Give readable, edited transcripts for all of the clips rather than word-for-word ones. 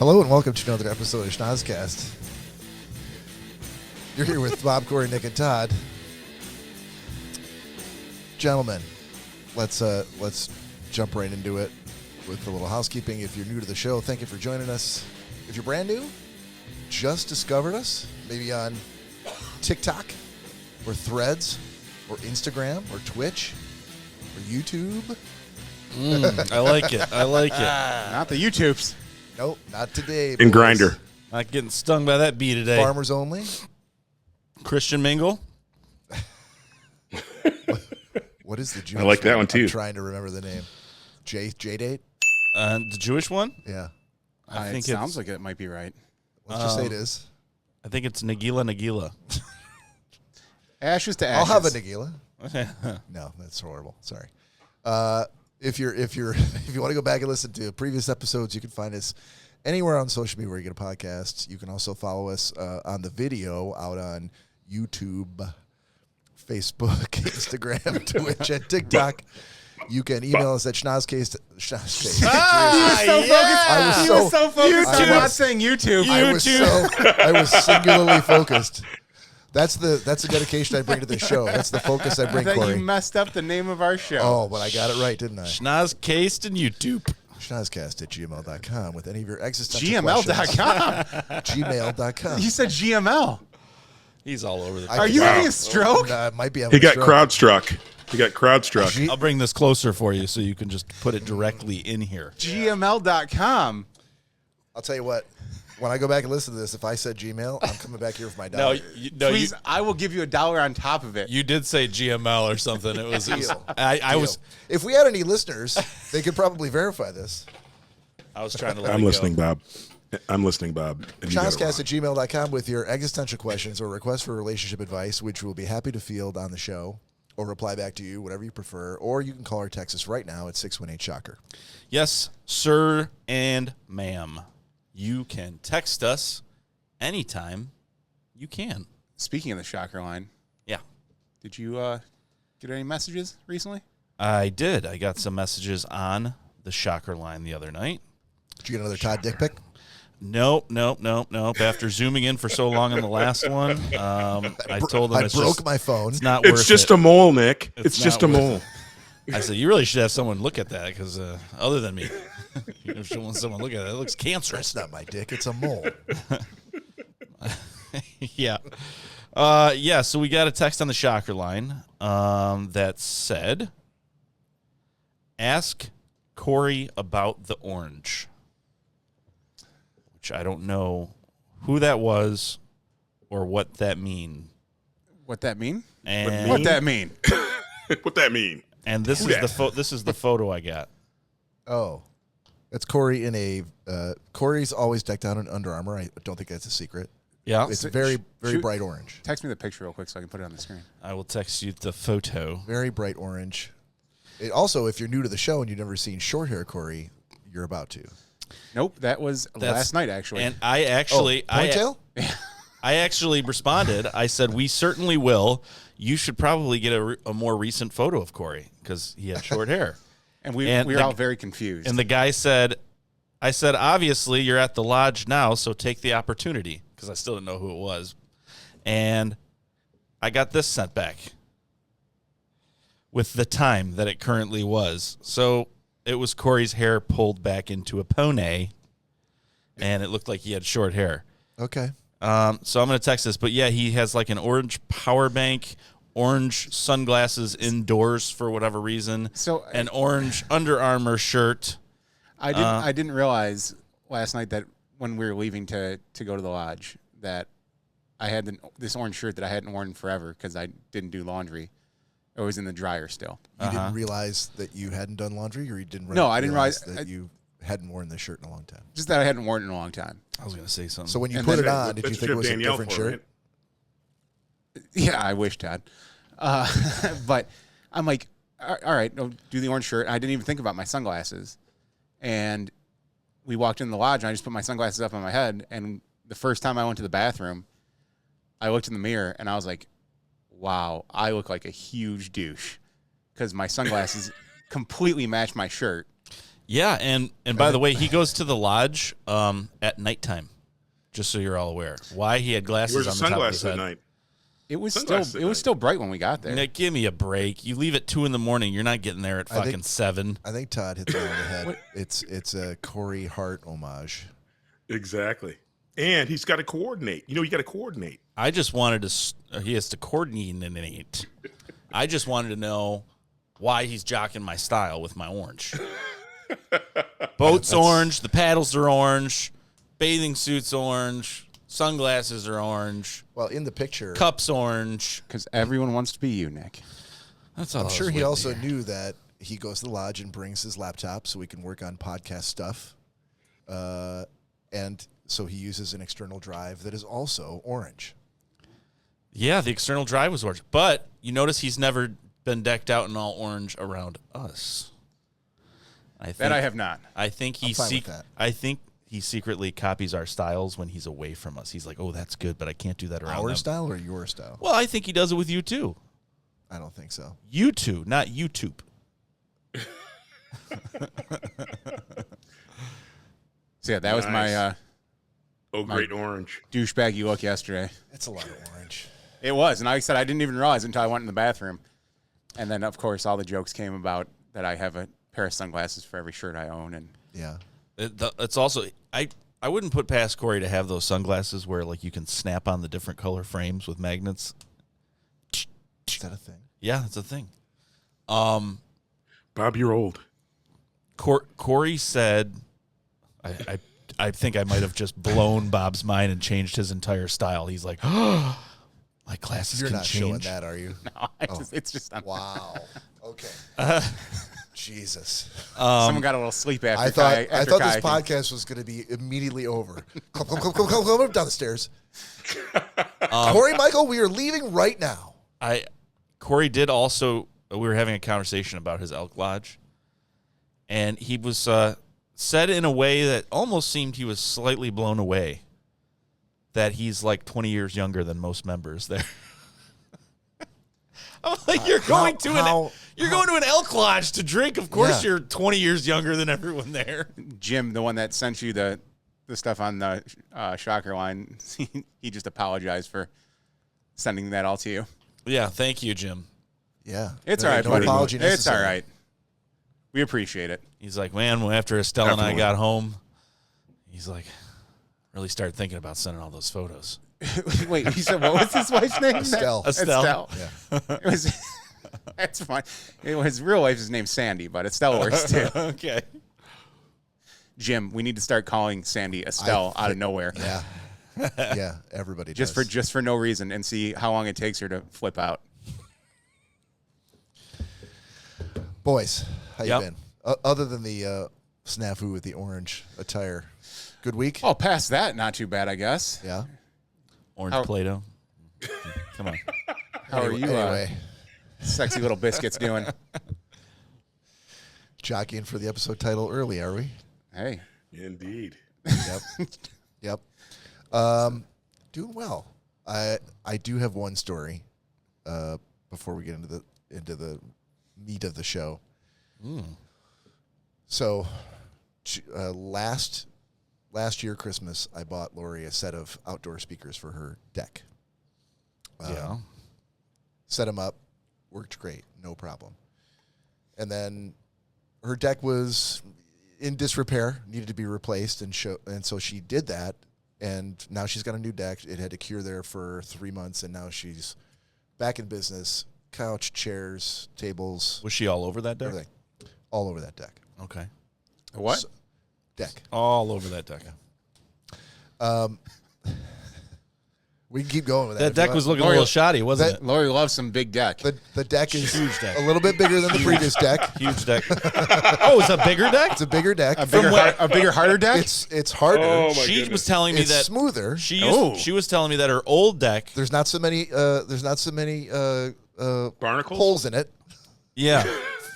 Hello and welcome to another episode of Schnozzcast. You're here with Bob, Corey, Nick, and Todd. Gentlemen, let's jump right into it with a little housekeeping. If you're new to the show, thank you for joining us. If you're brand new, just discovered us, maybe on TikTok or Threads or Instagram or Twitch or YouTube. I like it. I like it. Not the YouTubes. Nope, not today. And boys. Grinder. Not getting stung by that bee today. Farmers only. Christian Mingle. What is the Jewish I like that one, I'm too. trying to remember the name. J-Date? The Jewish one? Yeah. I think it sounds like it might be right. Let's just say it is. I think it's Nagila. Ashes to I'll ashes. have a Nagila. No, that's horrible. Sorry. If you want to go back and listen to previous episodes, you can find us anywhere on social media where you get a podcast. You can also follow us on the video out on YouTube, Facebook, Instagram, Twitch, and TikTok. You can email us at Schnozzcast. He was so focused on not saying YouTube. I was singularly focused. That's the dedication I bring to the show. That's the focus I bring, I thought Corey. you messed up the name of our show. Oh, but I got it right, didn't I? Schnozzcast and YouTube. Schnozzcast at gmail.com with any of your existential questions. GML.com. Gmail.com. You said GML. He's all over the Are you having a stroke? Might be. He got crowd struck. I'll bring this closer for you so you can just put it directly in here. GML.com. I'll tell you what. When I go back and listen to this, if I said Gmail, I'm coming back here for my dollar. Please, I will give you $1 on top of it. You did say GML or something. It was. Deal. I was. If we had any listeners, they could probably verify this. I was trying to. Let I'm it listening, go. Bob. I'm listening, Bob. And you got it Schnozzcast at wrong. gmail.com with your existential questions or requests for relationship advice, which we'll be happy to field on the show or reply back to you, whatever you prefer. Or you can call or text us right now at 618-SHOCKER. Yes, sir and ma'am. You can text us anytime you can. Speaking of the shocker line, Yeah. did you get any messages recently? I did. I got some messages on the shocker line the other night. Did you get another Todd dick pic? Nope. After zooming in for so long on the last one, I told them I broke my phone. it's not worth It's just it. a mole, Nick. It's not just a worth mole. I said, you really should have someone look at that because other than me, you should want someone look at it. It looks cancerous. That's not my dick. It's a mole. Yeah. So we got a text on the shocker line that said, ask Corey about the orange, which I don't know who that was or what that mean. What that mean? And What that mean? What that mean? And this is the photo I got. Oh. That's Corey in a... Corey's always decked out in Under Armour. I don't think that's a secret. Yeah. It's very, very Shoot. bright orange. Text me the picture real quick so I can put it on the screen. I will text you the photo. Very bright orange. It also, if you're new to the show and you've never seen short hair Corey, you're about to. Nope, that was last night, actually. And I actually... Ponytail? I actually responded. I said, we certainly will. You should probably get a more recent photo of Corey because he had short hair. And we were all very confused. And the guy said, I said, obviously you're at the lodge now, so take the opportunity because I still didn't know who it was. And I got this sent back with the time that it currently was. So it was Corey's hair pulled back into a pony, and it looked like he had short hair. Okay. So I'm going to text this. But, yeah, he has like an orange power bank, orange sunglasses indoors for whatever reason, So an orange Under Armour shirt. I didn't realize last night that when we were leaving to go to the lodge that I had this orange shirt that I hadn't worn forever because I didn't do laundry. It was in the dryer still. You didn't realize that you hadn't done laundry, or you didn't No, I didn't realize that you hadn't worn this shirt in a long time? Just that I hadn't worn it in a long time. I was going to say something. So when you And put then- it on, did you That's think it was Danielle a different for, shirt? right? Yeah, I wish, Todd. But I'm like, all right, I'll do the orange shirt. I didn't even think about my sunglasses. And we walked in the lodge, and I just put my sunglasses up on my head. And the first time I went to the bathroom, I looked in the mirror, and I was like, wow, I look like a huge douche because my sunglasses completely match my shirt. Yeah, and by the way, he goes to the lodge at nighttime, just so you're all aware. Why he had He glasses wears on a the top of sunglasses his at head. night. It was Sunglasses still at night. still bright when we got there. Nick, give me a break. You leave at 2 a.m. You're not getting there at I think- fucking 7. I think Todd hit the nail on the head. It's a Corey Hart homage. Exactly. And he's got to coordinate. You got to coordinate. I just wanted to. He has to coordinate. I just wanted to know why he's jocking my style with my orange. Boat's orange. The paddles are orange. Bathing suit's orange. Sunglasses are orange. Well, in the picture, Cup's orange. Because everyone wants to be you, Nick. That's all. I'm sure he also knew that he goes to the lodge and brings his laptop so we can work on podcast stuff. And so he uses an external drive that is also orange. Yeah, the external drive was orange, but you notice he's never been decked out in all orange around us. I have not. I think he I'm fine with that. I think he secretly copies our styles when he's away from us. He's like, "Oh, that's good, but I can't do that around Our them." style or your style? Well, I think he does it with you too. I don't think so. You two, not YouTube. So yeah, that was my Great orange. douchebaggy look yesterday. It's a lot of orange. It was, and like I said, I didn't even realize it until I went in the bathroom. And then, of course, all the jokes came about that I have a pair of sunglasses for every shirt I own. And Yeah. It's also I wouldn't put past Corey to have those sunglasses where like you can snap on the different color frames with magnets. Is that a thing? Yeah, it's a thing. Bob, you're old. Corey said, I think I might have just blown Bob's mind and changed his entire style. He's like, oh, my glasses You're can not change. showing that, are you? no, it's just Wow. Okay. Jesus. someone got a little sleep after. I thought after this kayaking. podcast was going to be immediately over. Come down the stairs. Corey, Michael, we are leaving right now. Corey did also. We were having a conversation about his elk lodge, and he was said in a way that almost seemed he was slightly blown away that he's like 20 years younger than most members there. I'm like, you're going to an elk lodge to drink. Of course, Yeah. you're 20 years younger than everyone there. Jim, the one that sent you the stuff on the shocker line, he just apologized for sending that all to you. Yeah, thank you, Jim. Yeah. It's all right, No buddy. apology It's necessary. all right. We appreciate it. He's like, man, after Estelle and I Definitely. got home, he's like, really started thinking about sending all those photos. Wait, he said, what was his wife's name? Estelle. Estelle. Yeah. It was. That's fine. His real wife's name Sandy, but Estelle works too. Okay. Jim, we need to start calling Sandy Estelle out of nowhere. Yeah. Yeah. Everybody Just does. for no reason, and see how long it takes her to flip out. Boys, how Yep. you been? Other than the snafu with the orange attire. Good week? Oh, past that, not too bad, I guess. Yeah. Orange How- Play-Doh. Come on. How are you, Anyway, sexy little biscuits, doing? jockeying for the episode title early, are we? Hey, Indeed. Yep. Doing well. I do have one story before we get into the meat of the show. So last year Christmas, I bought Lori a set of outdoor speakers for her deck. Yeah. Set them up, worked great, no problem. And then her deck was in disrepair, needed to be replaced, and so she did that. And now she's got a new deck. It had to cure there for 3 months, and now she's back in business. Couch, chairs, tables, Was she all over that deck? everything, all over that deck. Okay. what? So- deck. All over that deck. We can keep going with that. That if you deck want. was looking a little shoddy, wasn't That- Lori loves some big deck. The deck is Huge deck. a little bit bigger than the previous deck. it? Huge deck. Oh, it's a bigger deck? It's a bigger deck. a bigger, harder deck. It's harder. Oh, my She goodness. was telling me It's that smoother. she Oh. was telling me that her old deck. There's not so many. Barnacles? Holes in it. Yeah.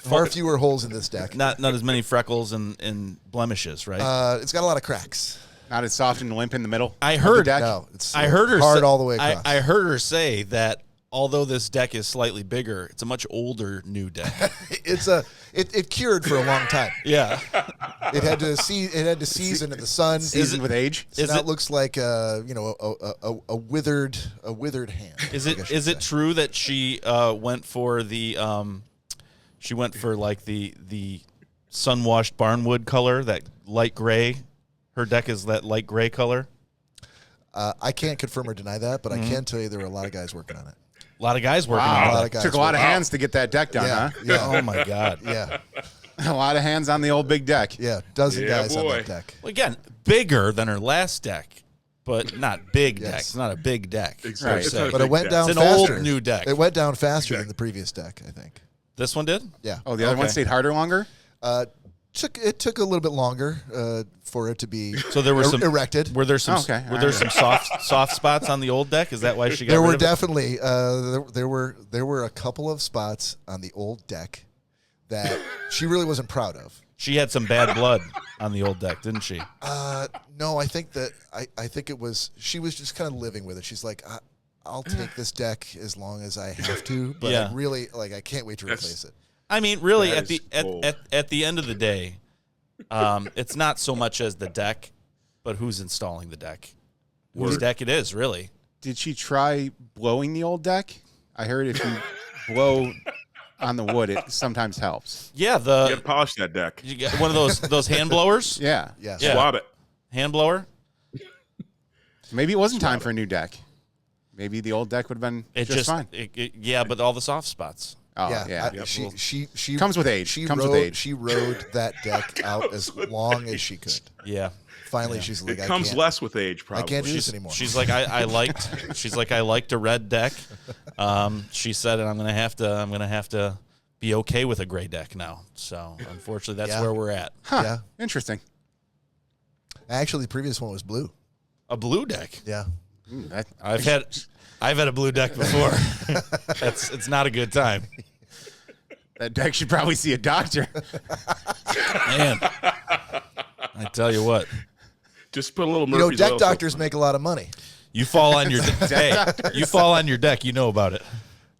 Far fewer holes in this deck. Not as many freckles and blemishes, right? It's got a lot of cracks. Not as soft and limp in the middle. I of heard- the deck. No, it's I heard her hard say, all the way across. I heard her say that although this deck is slightly bigger, it's a much older new deck. it's it cured for a long time. Yeah. It had to season in the sun. Seasoned with age. So now it looks like a withered hand. Is it true that she went for the the sun-washed barnwood color, that light gray? Her deck is that light gray color. I can't confirm or deny that, but I can tell you there were a lot of guys working on it. A lot of guys working on A it. lot of guys Took a lot of working- hands to get that deck done, Yeah, huh? yeah, Oh my God. yeah, A lot of hands on the old big deck. yeah. Dozen Yeah, guys on boy. that deck. Well, again, bigger than her last deck, but not big Yes. deck. It's not a big deck. Exactly. Right. It's not a But it big went deck. down It's an faster. old new deck. It went down faster than the previous deck, I think. This one did? Yeah. Oh, the other one Okay. stayed harder longer? It took a little bit longer for it to be So there were some erected. Were there some Okay, were all there right. some soft spots on the old deck? Is that why she got There rid were of it? definitely there were a couple of spots on the old deck that she really wasn't proud of. She had some bad blood on the old deck, didn't she? No, I think it was she was just kind of living with it. She's like, I'll take this deck as long as I have to, but Yeah. I really I can't wait to replace it. I mean, really, That at the is bold. at the end of the day, it's not so much as the deck, but who's installing the deck. Whose Word. deck it is, really. Did she try blowing the old deck? I heard if you blow on the wood, it sometimes helps. Yeah, You gotta the polish that deck. you get one of those hand blowers. Yeah. Yes. Yeah. Swab it. Hand blower. Maybe it wasn't time for a new deck. Maybe the old deck would have been It just fine. yeah, but all the soft spots. Oh, Yeah, yeah. she Comes with age. She Comes rode, with age. She rode that deck out as long as she could. Yeah. Finally, she's like, It comes less with age, I probably. can't do this anymore. She's like, I liked a red deck. She said, and I'm gonna have to be okay with a gray deck now. So unfortunately, that's Yeah. where we're at. Huh. Yeah. Interesting. Actually, the previous one was blue. A blue deck. Yeah. Ooh, I've had a blue deck before. It's not a good time. that deck should probably see a doctor. Man, I tell you what, Just put a little You know, Murphy's deck Oil doctors soap. make a lot of money. you fall on your you fall on your deck, you know about it.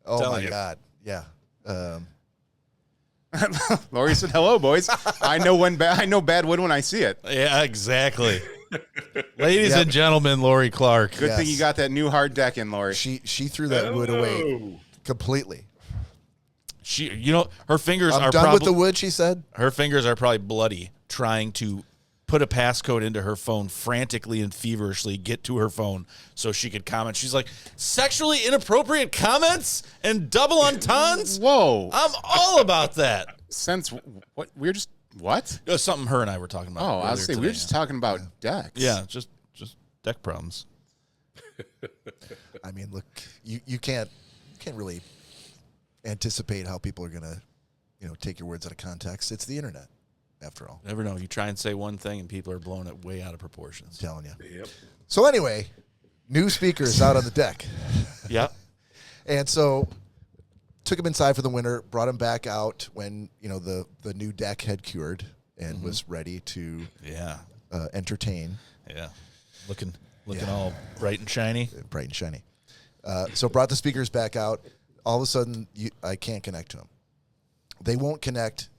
Oh Telling my you. God. Yeah. Lori said, "Hello, boys. I know bad wood when I see it. Yeah, exactly. Ladies Yep. and gentlemen, Lori Clark. Good thing Yes. you got that new hard deck in, Lori. She threw that wood away Oh. completely. She, her fingers I'm are done probably with the wood, she said. her fingers are probably bloody trying to put a passcode into her phone, frantically and feverishly get to her phone so she could comment. She's like, sexually inappropriate comments and double entendres? Whoa. I'm all about that. Since what? We're just what? It was something her and I were talking about. Oh, I was earlier saying we today, were just talking about decks. yeah, just deck problems. I mean, look, you can't really anticipate how people are gonna, take your words out of context. It's the internet, after all. Never know. You try and say one thing and people are blowing it way out of proportions. I'm telling you. Yep. So anyway, new speakers out on the deck, Yeah. and so took him inside for the winter. Brought him back out when the new deck had cured and was ready to Yeah. entertain. Yeah. Looking all bright and shiny. Bright and shiny. So brought the speakers back out. All of a sudden, I can't connect to them. They won't connect.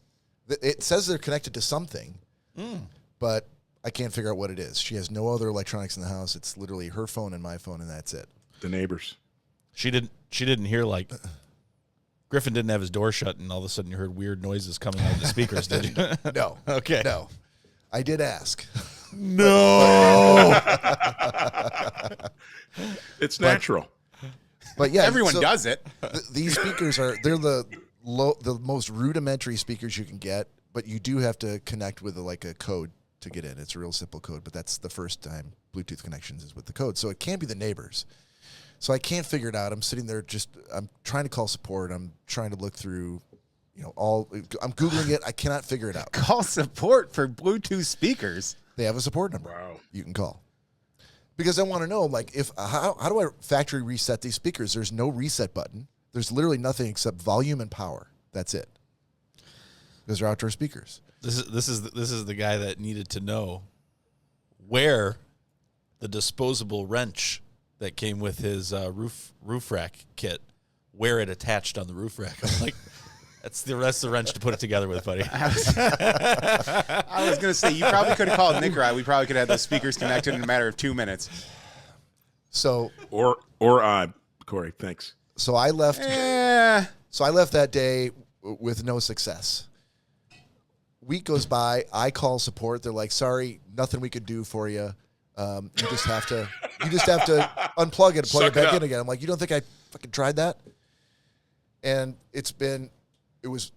It says they're connected to something, but I can't figure out what it is. She has no other electronics in the house. It's literally her phone and my phone, and that's it. The neighbors. She didn't hear like Griffin didn't have his door shut and all of a sudden you heard weird noises coming out of the speakers, did you? No. Okay. No. I did ask. No. It's natural. But yeah, Everyone so does it. These speakers they're the most rudimentary speakers you can get, but you do have to connect with a code to get in. It's a real simple code, but that's the first time Bluetooth connections is with the code. So it can't be the neighbors. So I can't figure it out. I'm sitting there I'm trying to call support. I'm trying to look through, I'm Googling it. I cannot figure it out. Call support for Bluetooth speakers. They have a support number Wow. you can call. Because I want to know, how do I factory reset these speakers? There's no reset button. There's literally nothing except volume and power. That's it. Those are outdoor speakers. This is the guy that needed to know where the disposable wrench that came with his roof rack kit, where it attached on the roof rack. I'm like, That's the wrench to put it together with, buddy. I was going to say, you probably could have called Nick or I. We probably could have had those speakers connected in a matter of 2 minutes. So or Corey, thanks. So I left. So I left that day with no success. Week goes by. I call support. They're like, "Sorry, nothing we could do for you. You just have to unplug it and plug it back in again." I'm like, "You don't think I fucking tried that?" And it was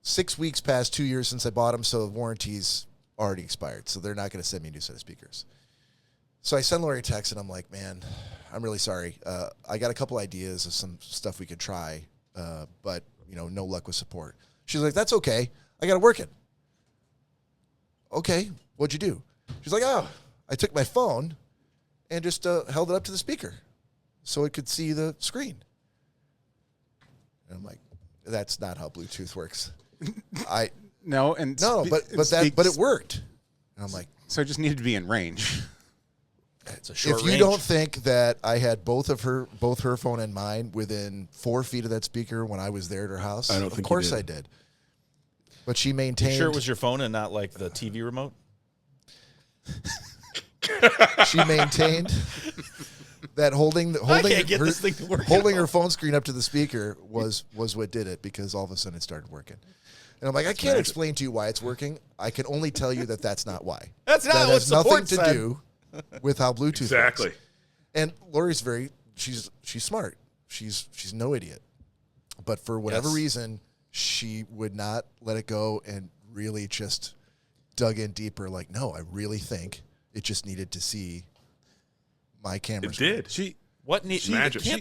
6 weeks past 2 years since I bought them, so the warranty's already expired. So they're not going to send me a new set of speakers. So I send Lori a text, and I'm like, "Man, I'm really sorry. I got a couple ideas of some stuff we could try, but no luck with support." She's like, "That's okay. I got it working." "Okay, what'd you do?" She's like, "Oh, I took my phone and just held it up to the speaker so it could see the screen." And I'm like, "That's not how Bluetooth works." But it worked. And I'm like, so it just needed to be in range. It's a short if you range. don't think that I had both her phone and mine within 4 feet of that speaker when I was there at her house, I don't of think course you I did. But she maintained. You sure it was your phone and not like the TV remote? She maintained that holding her phone screen up to the speaker was what did it, because all of a sudden it started working. And I'm like, I can't explain to you why it's working. I can only tell you that that's not why. That's not that what has nothing support to said. do with how Bluetooth Exactly. works. And Lori's she's smart. She's no idiot. But for whatever reason, she would not let it go and really just dug in deeper. Like, no, I really think it just needed to see my camera. It did.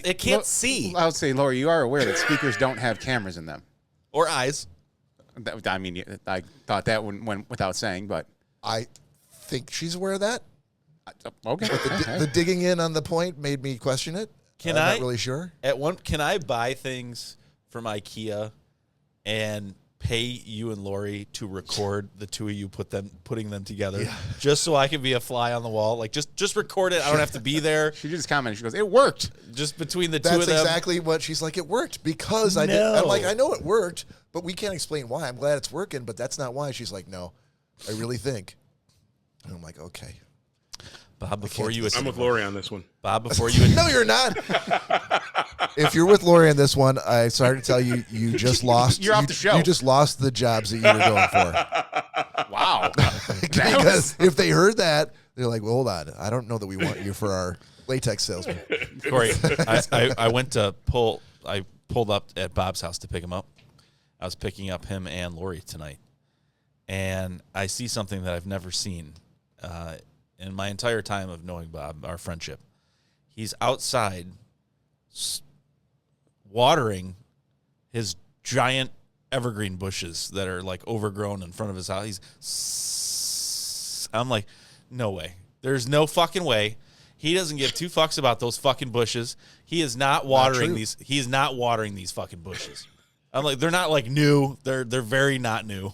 It can't see. I would say, Lori, you are aware that speakers don't have cameras in them. Or eyes. I mean, I thought that went without saying, but I think she's aware of that. Okay. But the digging in on the point made me question it. I'm not really sure. Can I buy things from IKEA and pay you and Lori to record the two of you putting them together, just so I can be a fly on the wall? Like just record it. I don't have to be there. She just commented. She goes, "It worked." Just between the two of them. That's exactly what she's like. It worked because I did. I'm like, I know it worked, but we can't explain why. I'm glad it's working, but that's not why. She's like, no, I really think. And I'm like, okay. Bob, before you... I'm with Lori on this one. Bob, before you... No, you're not. If you're with Lori on this one, I'm sorry to tell you, you just lost. You're off the show. You just lost the jobs that you were going for. Wow. Because if they heard that, they're like, well, hold on. I don't know that we want you for our latex salesman. Corey, I went to I pulled up at Bob's house to pick him up. I was picking up him and Lori tonight. And I see something that I've never seen in my entire time of knowing Bob, our friendship. He's outside watering his giant evergreen bushes that are like overgrown in front of his house. I'm like, no way. There's no fucking way. He doesn't give two fucks about those fucking bushes. He is not watering these. He is not watering these fucking bushes. I'm like, they're not like new. They're very not new.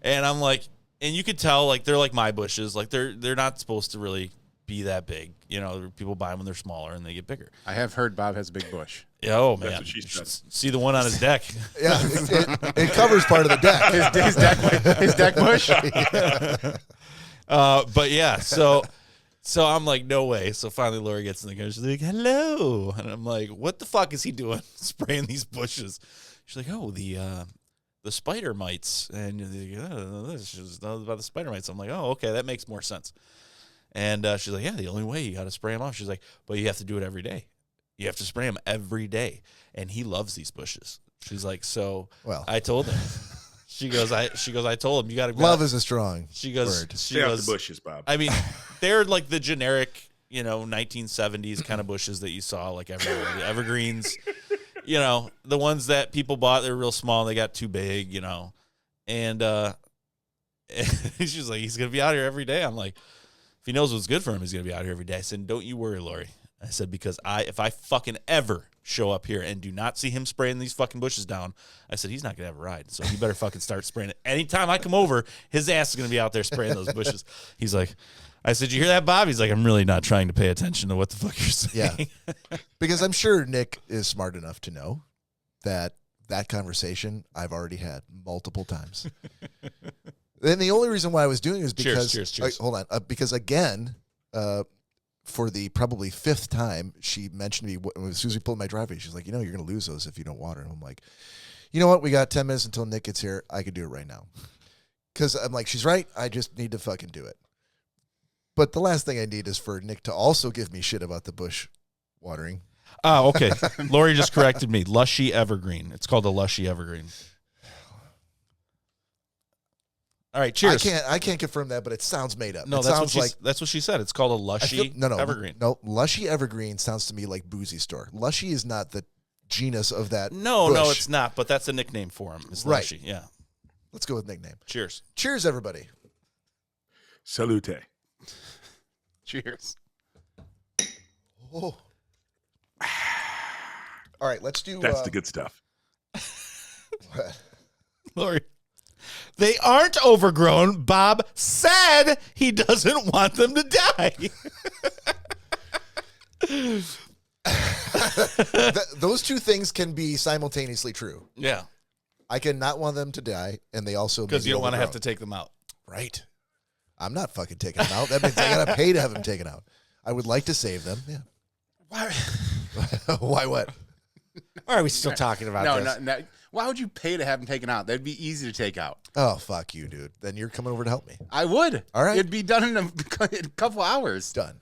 And I'm like, and you could tell like they're like my bushes. Like they're not supposed to really be that big. You know, people buy them when they're smaller and they get bigger. I have heard Bob has a big bush. Oh man, That's what she said. See the one on his deck. Yeah, it covers part of the deck. His deck bush. But yeah, so I'm like, no way. So finally Lori gets in the car. She's like, hello. And I'm like, what the fuck is he doing spraying these bushes? She's like, oh, the spider mites. And she's about the spider mites. I'm like, oh, okay, that makes more sense. And she's like, yeah, the only way you got to spray them off. She's like, but you have to do it every day. You have to spray them every day. And he loves these bushes. She's like, so I told him. She goes, I told him you got to love is a strong word. Stay out the bushes, Bob. I mean, they're like the generic, 1970s kind of bushes that you saw like everywhere. The evergreens, the ones that people bought, they're real small. They got too big, and she's like, he's going to be out here every day. I'm like, if he knows what's good for him, he's going to be out here every day. I said, don't you worry, Lori. I said, because if I fucking ever show up here and do not see him spraying these fucking bushes down, I said, he's not going to have a ride. So you better fucking start spraying it. Anytime I come over, his ass is going to be out there spraying those bushes. He's like, I said, you hear that, Bob? He's like, I'm really not trying to pay attention to what the fuck you're saying. Yeah. Because I'm sure Nick is smart enough to know that that conversation I've already had multiple times. And the only reason why I was doing it is because cheers. Hold on, because again, for the probably 5th time, she mentioned to me as soon as we pulled my driveway, she's like, you're going to lose those if you don't water. And I'm like, you know what? We got 10 minutes until Nick gets here. I could do it right now. Because I'm like, she's right. I just need to fucking do it. But the last thing I need is for Nick to also give me shit about the bush watering. Oh, okay. Lori just corrected me. Lushy Evergreen. It's called a Lushy Evergreen. All right, cheers. I can't confirm that, but it sounds made up. No, that's what she said. It's called a Lushy Evergreen. No, Lushy Evergreen sounds to me like Boozy Store. Lushy is not the genus of that. No, bush. it's not. But that's a nickname for him. It's right. Lushy. Yeah. Let's go with nickname. Cheers. Cheers, everybody. Salute. Cheers. Oh. All right, let's do. That's the good stuff. Lori. They aren't overgrown. Bob said he doesn't want them to die. Those two things can be simultaneously true. Yeah. I can not want them to die, and they also because you don't want to have to take them out. Right. I'm not fucking taking them out. That means I gotta pay to have them taken out. I would like to save them. Yeah. Why? Why what? Why are we still talking about this? No. Why would you pay to have them taken out? That'd be easy to take out. Oh, fuck you, dude. Then you're coming over to help me. I would. All right. It'd be done in a couple hours. Done.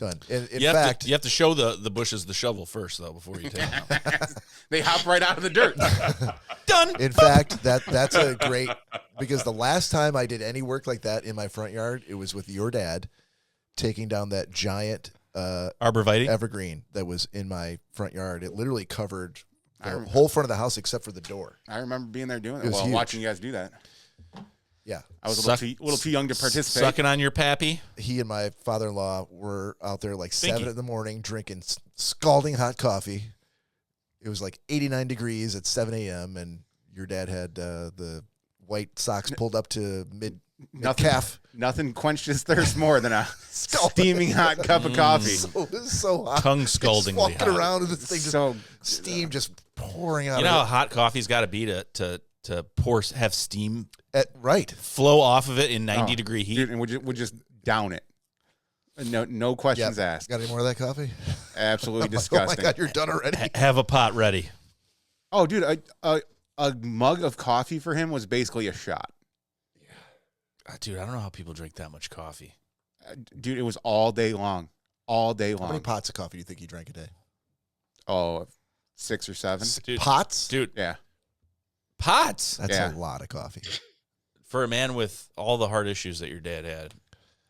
In you fact, have to show the bushes the shovel first, though, before you take them out. They hop right out of the dirt. Done. In fact, that's a great, because the last time I did any work like that in my front yard, it was with your dad taking down that giant arborvitae evergreen that was in my front yard. It literally covered the whole front of the house except for the door. I remember being there doing It was while huge. watching you guys do that. Yeah. I was a little too young to participate. Sucking on your pappy. He and my father-in-law were out there like 7 in the morning drinking scalding hot coffee. It was like 89 degrees at 7 a.m. and your dad had the white socks pulled up to mid-calf. Nothing quenched his thirst more than a steaming hot cup of coffee. It was so hot. Tongue scaldingly walking hot. around with this thing, So steam just pouring out You know of how it. hot coffee's got to be to have steam Right. flow off of it in 90-degree heat? Dude, and we'll just down it. No questions Yep. asked. Got any more of that coffee? Absolutely Oh my disgusting. God, you're done already. Have a pot ready. Oh, dude, a mug of coffee for him was basically a shot. Dude, I don't know how people drink that much coffee. Dude, it was all day long. All day How many long. pots of coffee do you think you drank a day? Oh, 6 or 7. Dude, Pots? Dude, Yeah. pots? That's Yeah. a lot of coffee. For a man with all the heart issues that your dad had.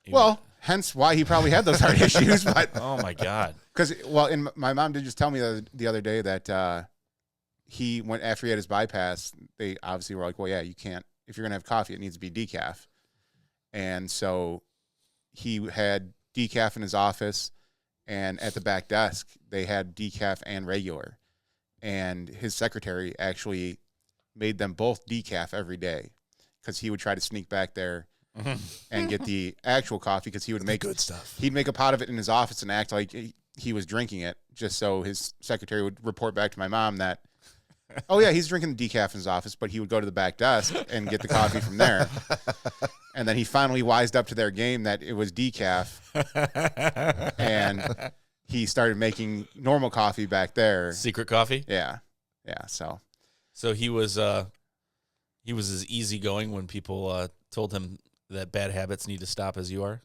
Well, hence why he probably had those heart issues. But Oh, my God. because, my mom did just tell me the other day that he went after he had his bypass. They obviously were like, well, yeah, you can't. If you're gonna have coffee, it needs to be decaf. And so he had decaf in his office, and at the back desk they had decaf and regular. And his secretary actually made them both decaf every day because he would try to sneak back there and get the actual coffee because he would make good stuff. He'd make a pot of it in his office and act like he was drinking it, just so his secretary would report back to my mom that, oh yeah, he's drinking the decaf in his office, but he would go to the back desk and get the coffee from there. And then he finally wised up to their game that it was decaf, and he started making normal coffee back there. Secret coffee? Yeah. So he was as easygoing when people told him that bad habits need to stop as you are?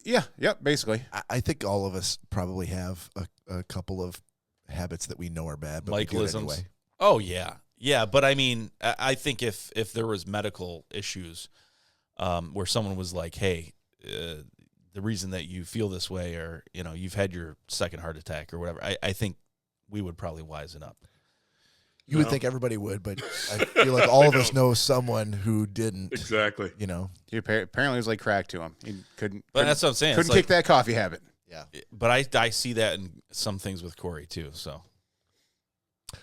Yeah. Yep. Basically. I think all of us probably have a couple of habits that we know are bad, but we do it anyway. Oh, yeah. Yeah, but I mean, I think if there was medical issues where someone was like, hey, the reason that you feel this way or, you've had your second heart attack or whatever, I think we would probably wisen up. You would think everybody would, but I feel like all of us know someone who didn't. Exactly. He apparently it was like crack to him. He couldn't. But that's what I'm saying. Couldn't kick that coffee habit. Yeah. But I see that in some things with Corey, too, so.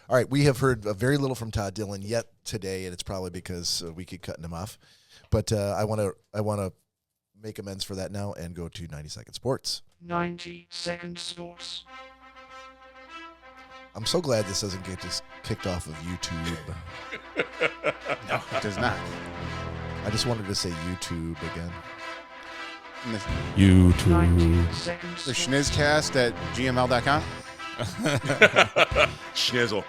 All right, we have heard very little from Todd Dillon yet today, and it's probably because we keep cutting him off. But I want to make amends for that now and go to 90 Second Sports. 90 Second Sports. I'm so glad this doesn't get just kicked off of YouTube. No, it does not. I just wanted to say YouTube again. And YouTube. the Schnozzcast at gmail.com. Schnizzle.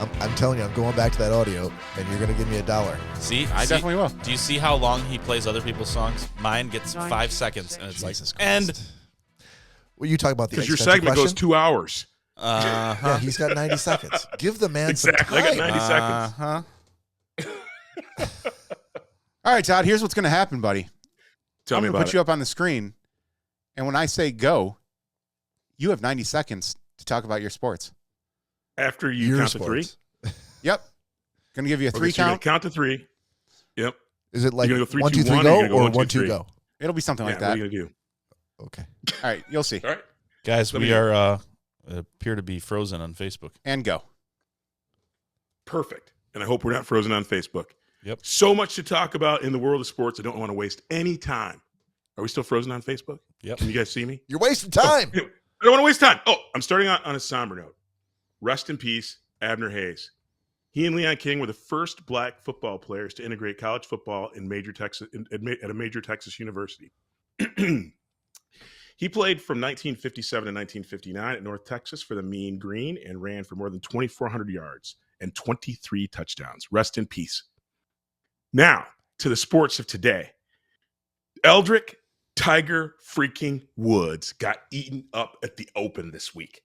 I'm telling you, I'm going back to that audio, and you're going to give me $1. See, I definitely will. Do you see how long he plays other people's songs? Mine gets 5 seconds, and it's Jesus like, and Christ. Well, you talk about the Because your existential segment goes question? 2 hours. Yeah, he's got 90 seconds. Give the man Exactly. some I got time. 90 seconds. All right, Todd, here's what's going to happen, buddy. Tell I'm me going to about put it. you up on the screen, and when I say go, you have 90 seconds to talk about your sports. After you Your count to 3. sports. Yep. Going to give you a 3 Okay, so you're gonna count. count to 3. Yep. Is it like You're gonna go 3, 1, 2, 2, 3, 1, go, or you're gonna go or 1, 2, 1, 2, 3? go? It'll be something like What that. are you going to do? Okay. All right, you'll see. All right. guys, Let we me- are appear to be frozen on Facebook. And go. Perfect. And I hope we're not frozen on Facebook. Yep. So much to talk about in the world of sports. I don't want to waste any time. Are we still frozen on Facebook? Yep. Can you guys see me? You're wasting time. Anyway, I don't want to waste time. Oh, I'm starting on a somber note. Rest in peace, Abner Hayes. He and Leon King were the first black football players to integrate college football in major Texas at a major Texas university. He played from 1957 to 1959 at North Texas for the Mean Green and ran for more than 2,400 yards and 23 touchdowns. Rest in peace. Now, to the sports of today. Eldrick Tiger freaking Woods got eaten up at the Open this week.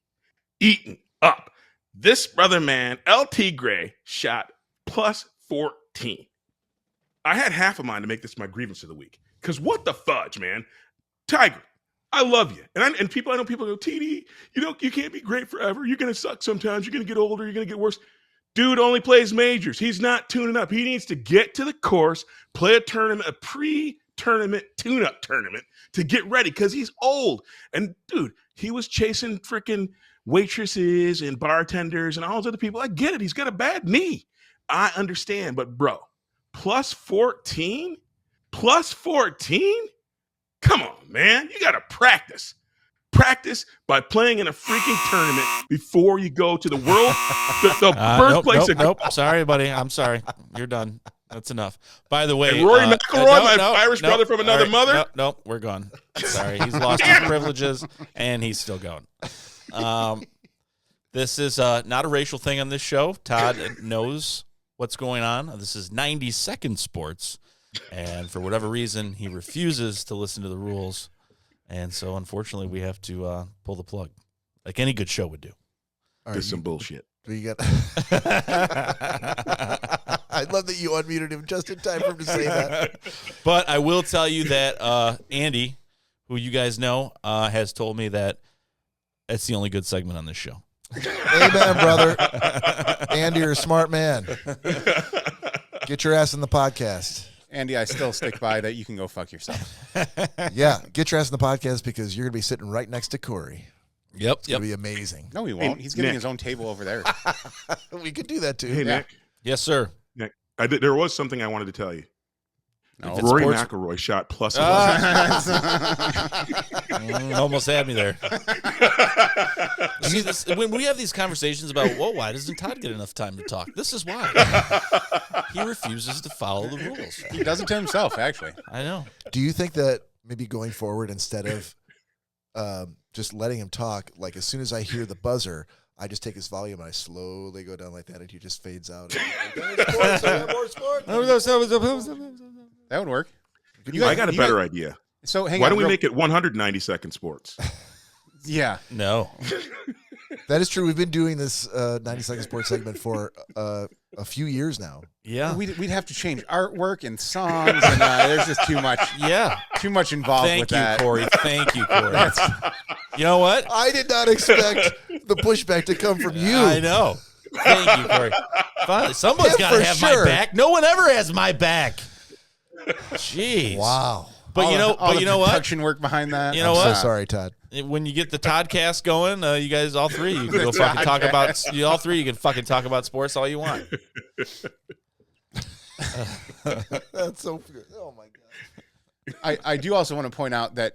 Eaten up. This brother man, El Tigre, shot plus 14. I had half of mine to make this my grievance of the week. Because what the fudge, man? Tiger, I love you. And I know people go, TD, you can't be great forever. You're going to suck sometimes. You're going to get older. You're going to get worse. Dude only plays majors. He's not tuning up. He needs to get to the course, play a tournament, a pre-tournament, tune-up tournament to get ready because he's old. And, dude, he was chasing freaking waitresses and bartenders and all those other people. I get it. He's got a bad knee. I understand. But, bro, plus 14? Plus 14? Come on, man. You got to practice. Practice by playing in a freaking tournament before you go to the world. The birthplace of Nope. Sorry, buddy. I'm sorry. You're done. That's enough. By the way, And Rory McIlroy, my Irish brother from another mother. Nope, we're gone. Sorry, he's lost his privileges, and he's still going. This is not a racial thing on this show. Todd knows what's going on. This is 90-second sports, and for whatever reason, he refuses to listen to the rules. And so, unfortunately, we have to pull the plug, like any good show would do. All This is some bullshit. you got. I love that you unmuted him just in time for him to say that. But I will tell you that Andy, who you guys know, has told me that it's the only good segment on this show. Amen, brother. Andy, you're a smart man. Get your ass in the podcast. Andy, I still stick by that you can go fuck yourself. Yeah, get your ass in the podcast because you're going to be sitting right next to Corey. Yep. It's going to be amazing. No, he won't. Hey, He's getting Nick. his own table over there. We could do that too. Hey, Yeah. Nick. Yes, sir. Nick, there was something I wanted to tell you. No. If it's Rory sports- McIlroy shot plus 11. Almost had me there. See, this, when we have these conversations about, why doesn't Todd get enough time to talk? This is why. He refuses to follow the rules. He does it to himself, actually. I know. Do you think that maybe going forward, instead of just letting him talk, like as soon as I hear the buzzer, I just take his volume and I slowly go down like that, and he just fades out. More sports. That would work. I got a better idea. So hang Why on. don't we real- make it 190-second sports? Yeah. No. That is true. We've been doing this 90-second sports segment for a few years now. Yeah. We'd have to change artwork and songs, and there's just too much involved Thank with you, that. Corey. Thank you, Corey. You know what? I did not expect the pushback to come from you. I know. Thank you, Corey. Finally, someone's Yeah, got to for have sure. my back. No one ever has my back. Jeez. Wow. But you know, all the you know what? production work behind that. You know I'm what? so sorry, Todd. When you get the Toddcast going, you guys, all three, you can go fucking talk about. All three, you can fucking talk about sports all you want. That's so good. Oh my god. I do also want to point out that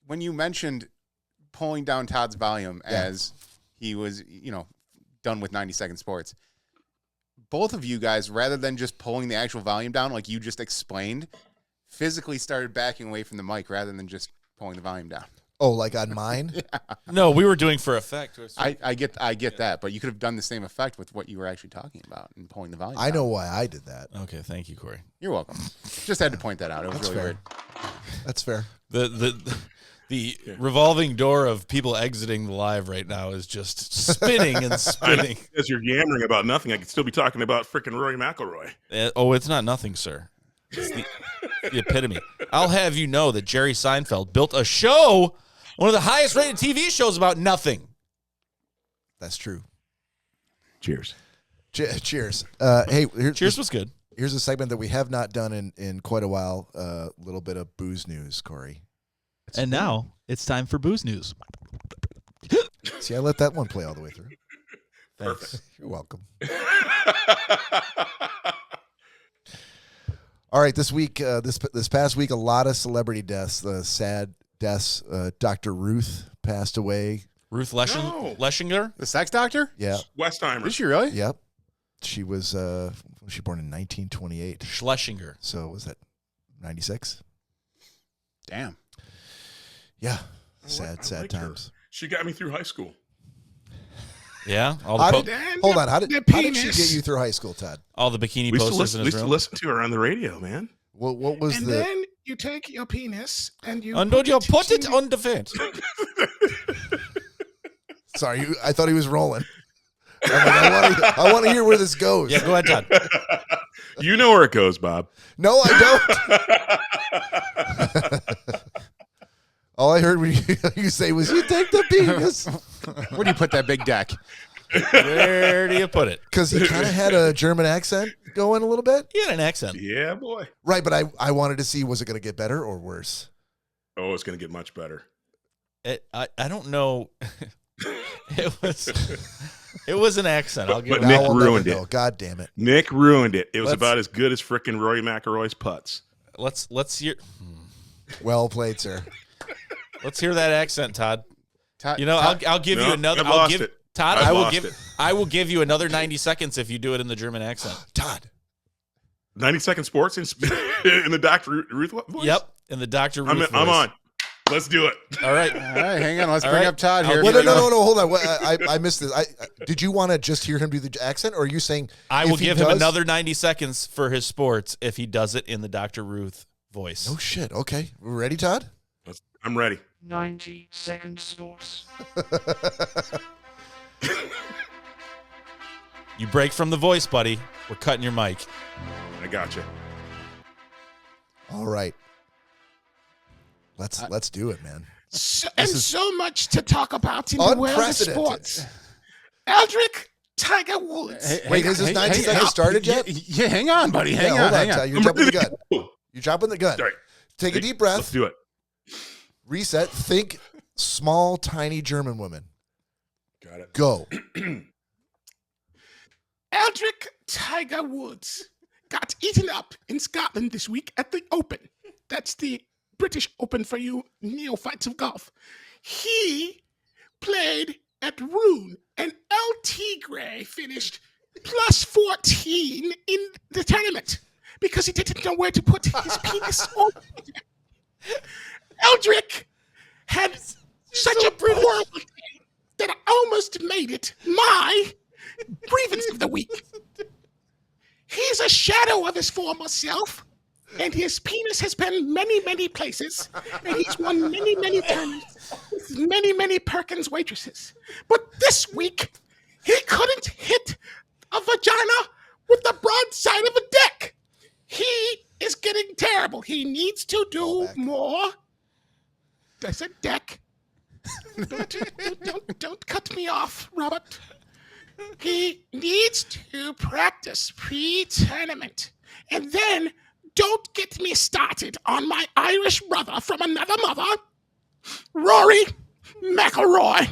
when you mentioned pulling down Todd's volume as he was, done with 90-second sports. Both of you guys, rather than just pulling the actual volume down like you just explained, physically started backing away from the mic rather than just pulling the volume down. Oh, like on mine? No, we were doing for effect. I get that, but you could have done the same effect with what you were actually talking about and pulling the volume down. I know why I did that. Okay, thank you, Corey. You're welcome. Just had to point that out. It was That's really fair. weird. That's fair. The revolving door of people exiting the live right now is just spinning and spinning. As you're yammering about nothing, I could still be talking about frickin' Rory McIlroy. It's not nothing, sir. It's the epitome. I'll have you know that Jerry Seinfeld built a show, one of the highest rated TV shows, about nothing. That's true. Cheers. Cheers. Hey, Cheers was good. Here's a segment that we have not done in quite a while. A little bit of booze news, Corey. And now it's time for booze news. See, I let that one play all the way through. Perfect. You're welcome. All right, this week, this past week, a lot of celebrity deaths. Sad deaths. Dr. Ruth passed away. Ruth No. Leschinger? The sex doctor? Yeah. Westheimer. Is she really? Yep. She was born in 1928. Schlesinger. So was that 96? Damn. Yeah. I Sad liked her. times. She got me through high school. Yeah? All How the, did, hold on. How did she get you through high school, Todd? all the bikini We used, to posters listen, in we his used to room. listen to her on the radio, man. What was And the... then you take your penis and you And you put it in on the vent. Sorry, I thought he was rolling. I'm like, I want to hear where this goes. Yeah, go ahead, Todd. You know where it goes, Bob. No, I don't. All I heard when you say was, you take the penis. Where do you put that big deck? Where do you put it? Because he kind of had a German accent going a little bit. He had an accent. Yeah, boy. Right, but I wanted to see, was it going to get better or worse? Oh, it's going to get much better. I don't know. It was an accent. I'll give But it. Nick Now I'll never ruined know. it. God damn it. Nick ruined it. It was Let's- about as good as frickin' Rory McIlroy's putts. Let's hear Well played, sir. that accent, Todd. Todd, You know, I'll give you No, another. I've I'll lost give it. Todd. I've lost it. I will give you another 90 seconds if you do it in the German accent. Todd. 90-second sports in the Dr. Ruth voice? Yep, in the Dr. Ruth I'm voice. on. Let's do it. All right. All right, hang on. Let's All bring right. up Todd here. Wait, no, hold on. I missed this. Did you want to just hear him do the accent, or are you saying I will if he give him does- another 90 seconds for his sports if he does it in the Dr. Ruth voice. Oh, shit. Okay. We're ready, Todd? I'm ready. 90-second sports. You break from the voice, buddy. We're cutting your mic. I got you. All right. Let's do it, man. So much to talk about in the world of Unprecedented. sports. Eldrick, Tiger Woods. Wait, has this 90 seconds started yet? Yeah, hang on, buddy. Hang hold on, hang Todd. on. You're jumping the gun. You're jumping the gun. Sorry. Take a deep Let's breath. do it. Reset. Think small, tiny German woman. Got it. Go. Eldrick Tiger Woods got eaten up in Scotland this week at the Open. That's the British Open for you neophytes of golf. He played at Roon, and LT Gray finished plus 14 in the tournament because he didn't know where to put his penis on. Eldrick had such a horrible day that I almost made it my grievance of the week. He's a shadow of his former self, and his penis has been many, many places, and he's won many, many tournaments with many, many Perkins waitresses. But this week, he couldn't hit a vagina with the broadside of a deck. He is getting terrible. He needs to do more. I said deck. Don't cut me off, Robert. He needs to practice pre-tournament. And then don't get me started on my Irish brother from another mother, Rory McIlroy.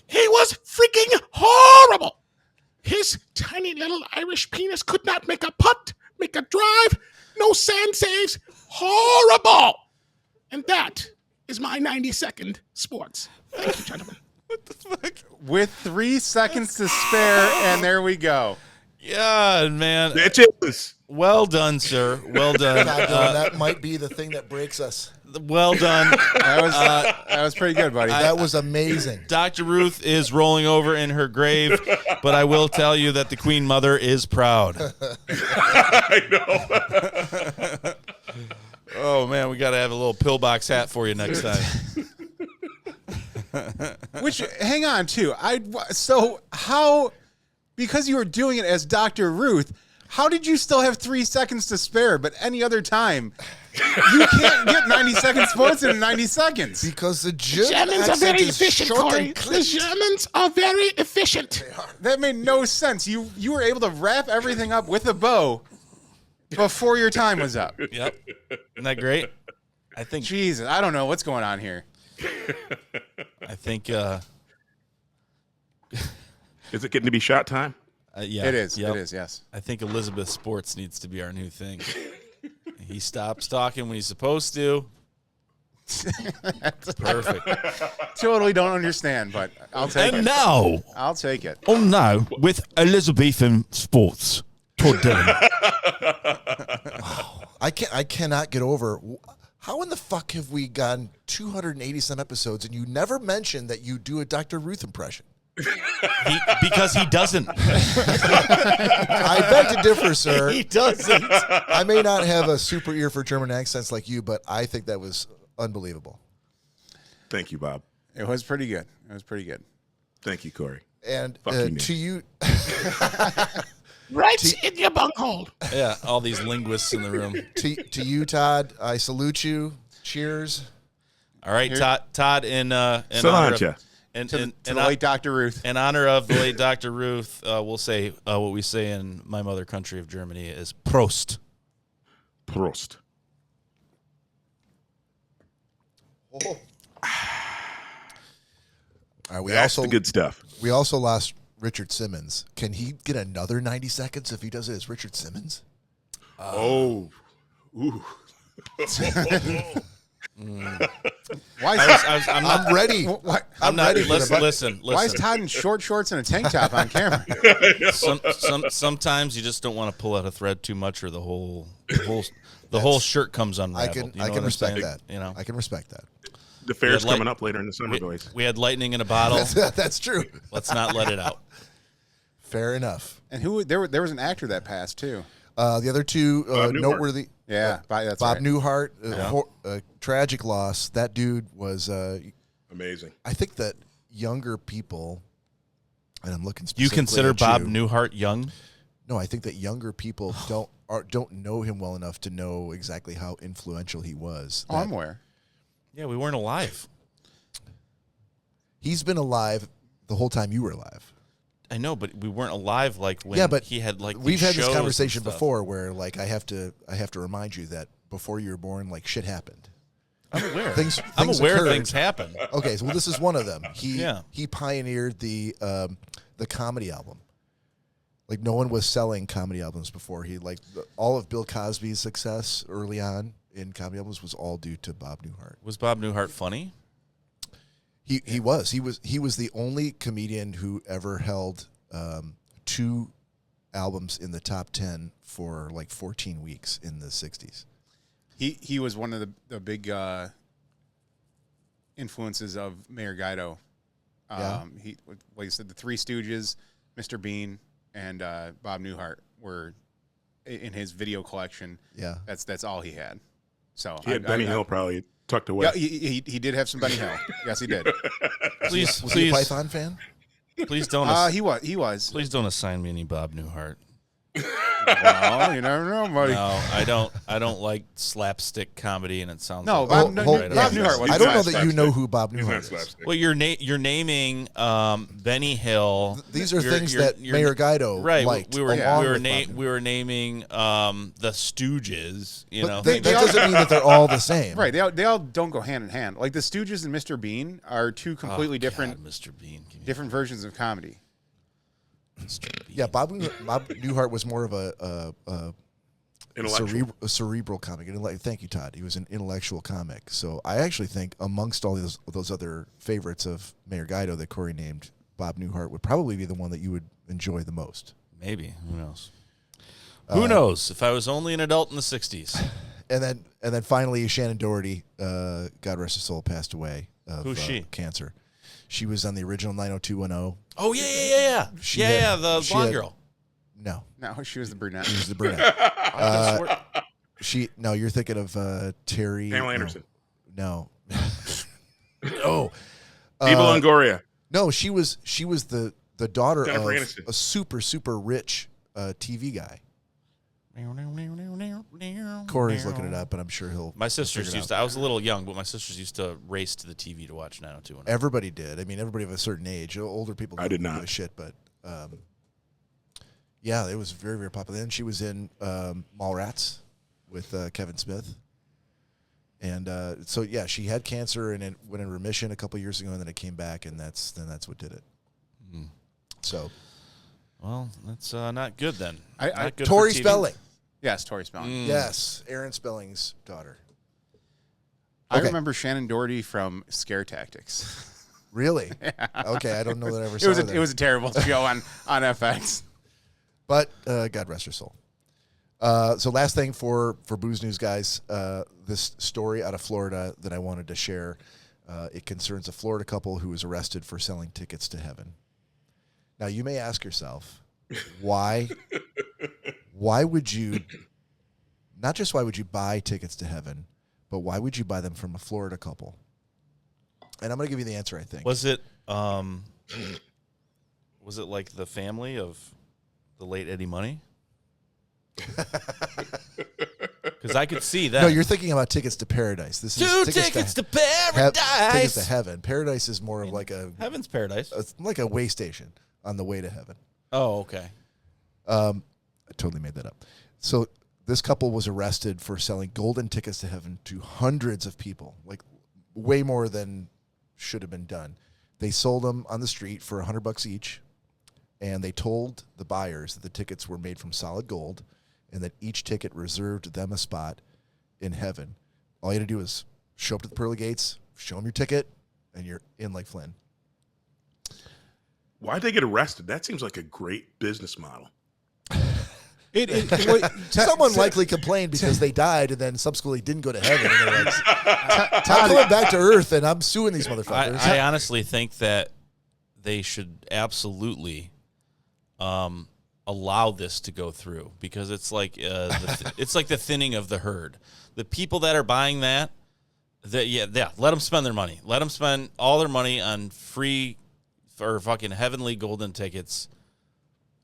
He was freaking horrible. His tiny little Irish penis could not make a putt, make a drive, no sand saves. Horrible. And that is my 90-second sports. Thank you, gentlemen. What the fuck? With 3 seconds to spare, and there we go. Yeah, man. Bitches. Well done, sir. Well done. God, Dylan, that might be the thing that breaks us. Well done. That was pretty good, buddy. That was amazing. Dr. Ruth is rolling over in her grave, but I will tell you that the Queen Mother is proud. I know. Oh, man, we got to have a little pillbox hat for you next time. Which, hang on, too. So how, because you were doing it as Dr. Ruth, how did you still have 3 seconds to spare? But any other time, you can't get 90 second sports in 90 seconds. Because the Germans are very efficient, Corey. The Germans are very efficient. That made no sense. You were able to wrap everything up with a bow before your time was up. Yep. Isn't that great? I think. Jesus, I don't know what's going on here. I think. Is it getting to be shot time? Yeah. It is. Yep. It is, yes. I think Elizabeth Sports needs to be our new thing. He stops talking when he's supposed to. Perfect. Totally don't understand, but I'll take it. now, I'll take it. oh no, with Elizabethan Sports. Todd Dillon. I cannot get over. How in the fuck have we gotten 280 some episodes and you never mentioned that you do a Dr. Ruth impression? Because he doesn't. I beg to differ, sir. He doesn't. I may not have a super ear for German accents like you, but I think that was unbelievable. Thank you, Bob. It was pretty good. It was pretty good. Thank you, Corey. And Fuck you, Nick. to you, Right in your bunghole. Yeah, all these linguists in the room. to you, Todd, I salute you. Cheers. All right, Todd, in honor Cilantro. of, in To the hon- late Dr. Ruth. in honor of the late Dr. Ruth, we'll say what we say in my mother country of Germany is Prost. Prost. All right, That's the good stuff. we also lost Richard Simmons. Can he get another 90 seconds if he does it as Richard Simmons? Oh. Ooh. Why is I'm not I'm ready. I'm not ready for the listen. Why is Todd in short shorts and a tank top on camera? Sometimes you just don't want to pull out a thread too much, or the whole shirt comes I unraveled. can You know I what can I'm respect saying? that. You know, I can respect that. The fair's Yeah, like- coming up later in the summer, boys. we had lightning in a bottle. That's true. Let's not let it out. Fair enough. And there was an actor that passed too. The other two Newhart. noteworthy. Yeah, that's Bob right. Newhart, tragic loss. That dude was. Amazing. I think that younger people, and I'm looking specifically You consider at Bob you. Newhart young? No, I think that younger people don't know him well enough to know exactly how influential he was. Oh, I'm aware. Yeah, we weren't alive. He's been alive the whole time you were alive. I know, but we weren't alive like when Yeah, but he had like we've these had shows this and conversation stuff. before where like I have to remind you that before you were born, like shit happened. I'm aware. Things aware occurred. things happen. Okay, so this is one of them. Yeah. He pioneered the comedy album. Like no one was selling comedy albums before. All of Bill Cosby's success early on in comedy albums was all due to Bob Newhart. Was Bob Newhart funny? He was the only comedian who ever held 2 albums in the top 10 for like 14 weeks in the 60s. He was one of the big influences of Mayor Guido. He, like you said, the Three Stooges, Mr. Bean, and Bob Newhart were in his video collection. Yeah, that's all he had. So He had Benny Hill probably tucked away. Yeah, he did have some Benny Hill. Yes, he did. Please, was he a please, Python fan? please don't. He was. Please don't assign me any Bob Newhart. Well, you never know, buddy. No, I don't like slapstick comedy, and it sounds No, like Bob, hold- Bob yeah. Newhart was. I don't know not that you slapstick. know who Bob He's not Newhart is. slapstick. well, you're naming Benny Hill. These are You're- things you're- that you're- Mayor Guido right. liked. We were along we were with Bob Newhart. we were naming the Stooges. You But know, that doesn't mean that they're all the same. Right, they all don't go hand in hand. Like the Stooges and Mr. Bean are two completely different God, Mr. Bean. Give me different versions of comedy. Mr. Bean. Yeah, Bob Newhart was more of a Intellectual. a cerebral comic. Thank you, Todd. He was an intellectual comic. So I actually think amongst all those other favorites of Mayor Guido that Corey named, Bob Newhart would probably be the one that you would enjoy the most. Maybe. Who knows? Who knows? If I was only an adult in the 60s. And then finally, Shannon Doherty, God rest her soul, passed away of Who's she? Cancer. She was on the original 90210. Oh, yeah. The blonde girl. No, she was the brunette. she was the brunette. You're thinking of Terry. Pamela Anderson. No. Oh. Eva Longoria. No, she was the daughter Jennifer of Aniston. a super, super rich TV guy. Corey's looking it up, but I'm sure he'll. My sisters figure it used out. to. I was a little young, but my sisters used to race to the TV to watch 90210. Everybody did. I mean, everybody of a certain age. Older people. I did don't not. give a shit, but yeah, it was very, very popular. Then she was in Mallrats with Kevin Smith, and so yeah, she had cancer and it went in remission a couple years ago, and then it came back, and that's what did it. So, well, that's not good then. Not good Tori for TV. Spelling. Yes, Tori Spelling. Yes, Aaron Spelling's daughter. I Okay. remember Shannon Doherty from Scare Tactics. Really? Okay, I don't know that I ever saw It that. was a terrible show on FX. But God rest her soul. So last thing for Booze News, guys, this story out of Florida that I wanted to share. It concerns a Florida couple who was arrested for selling tickets to heaven. Now, you may ask yourself, why would you, not just why would you buy tickets to heaven, but why would you buy them from a Florida couple? And I'm going to give you the answer, I think. Was it like the family of the late Eddie Money? Because I could see that. No, you're thinking about Tickets to Paradise. This is tickets to paradise. Tickets to heaven. Paradise is more of like a Heaven's paradise. like a way station on the way to heaven. Oh, okay. I totally made that up. So this couple was arrested for selling golden tickets to heaven to hundreds of people, like way more than should have been done. They sold them on the street for $100 each, and they told the buyers that the tickets were made from solid gold and that each ticket reserved them a spot in heaven. All you had to do is show up to the pearly gates, show them your ticket, and you're in like Flynn. Why'd they get arrested? That seems like a great business model. Someone likely complained because they died and then subsequently didn't go to heaven. And they're like, I'm going back to Earth and I'm suing these motherfuckers. I honestly think that they should absolutely allow this to go through because it's like it's like the thinning of the herd. The people that are buying that, let them spend their money. Let them spend all their money on free or fucking heavenly golden tickets.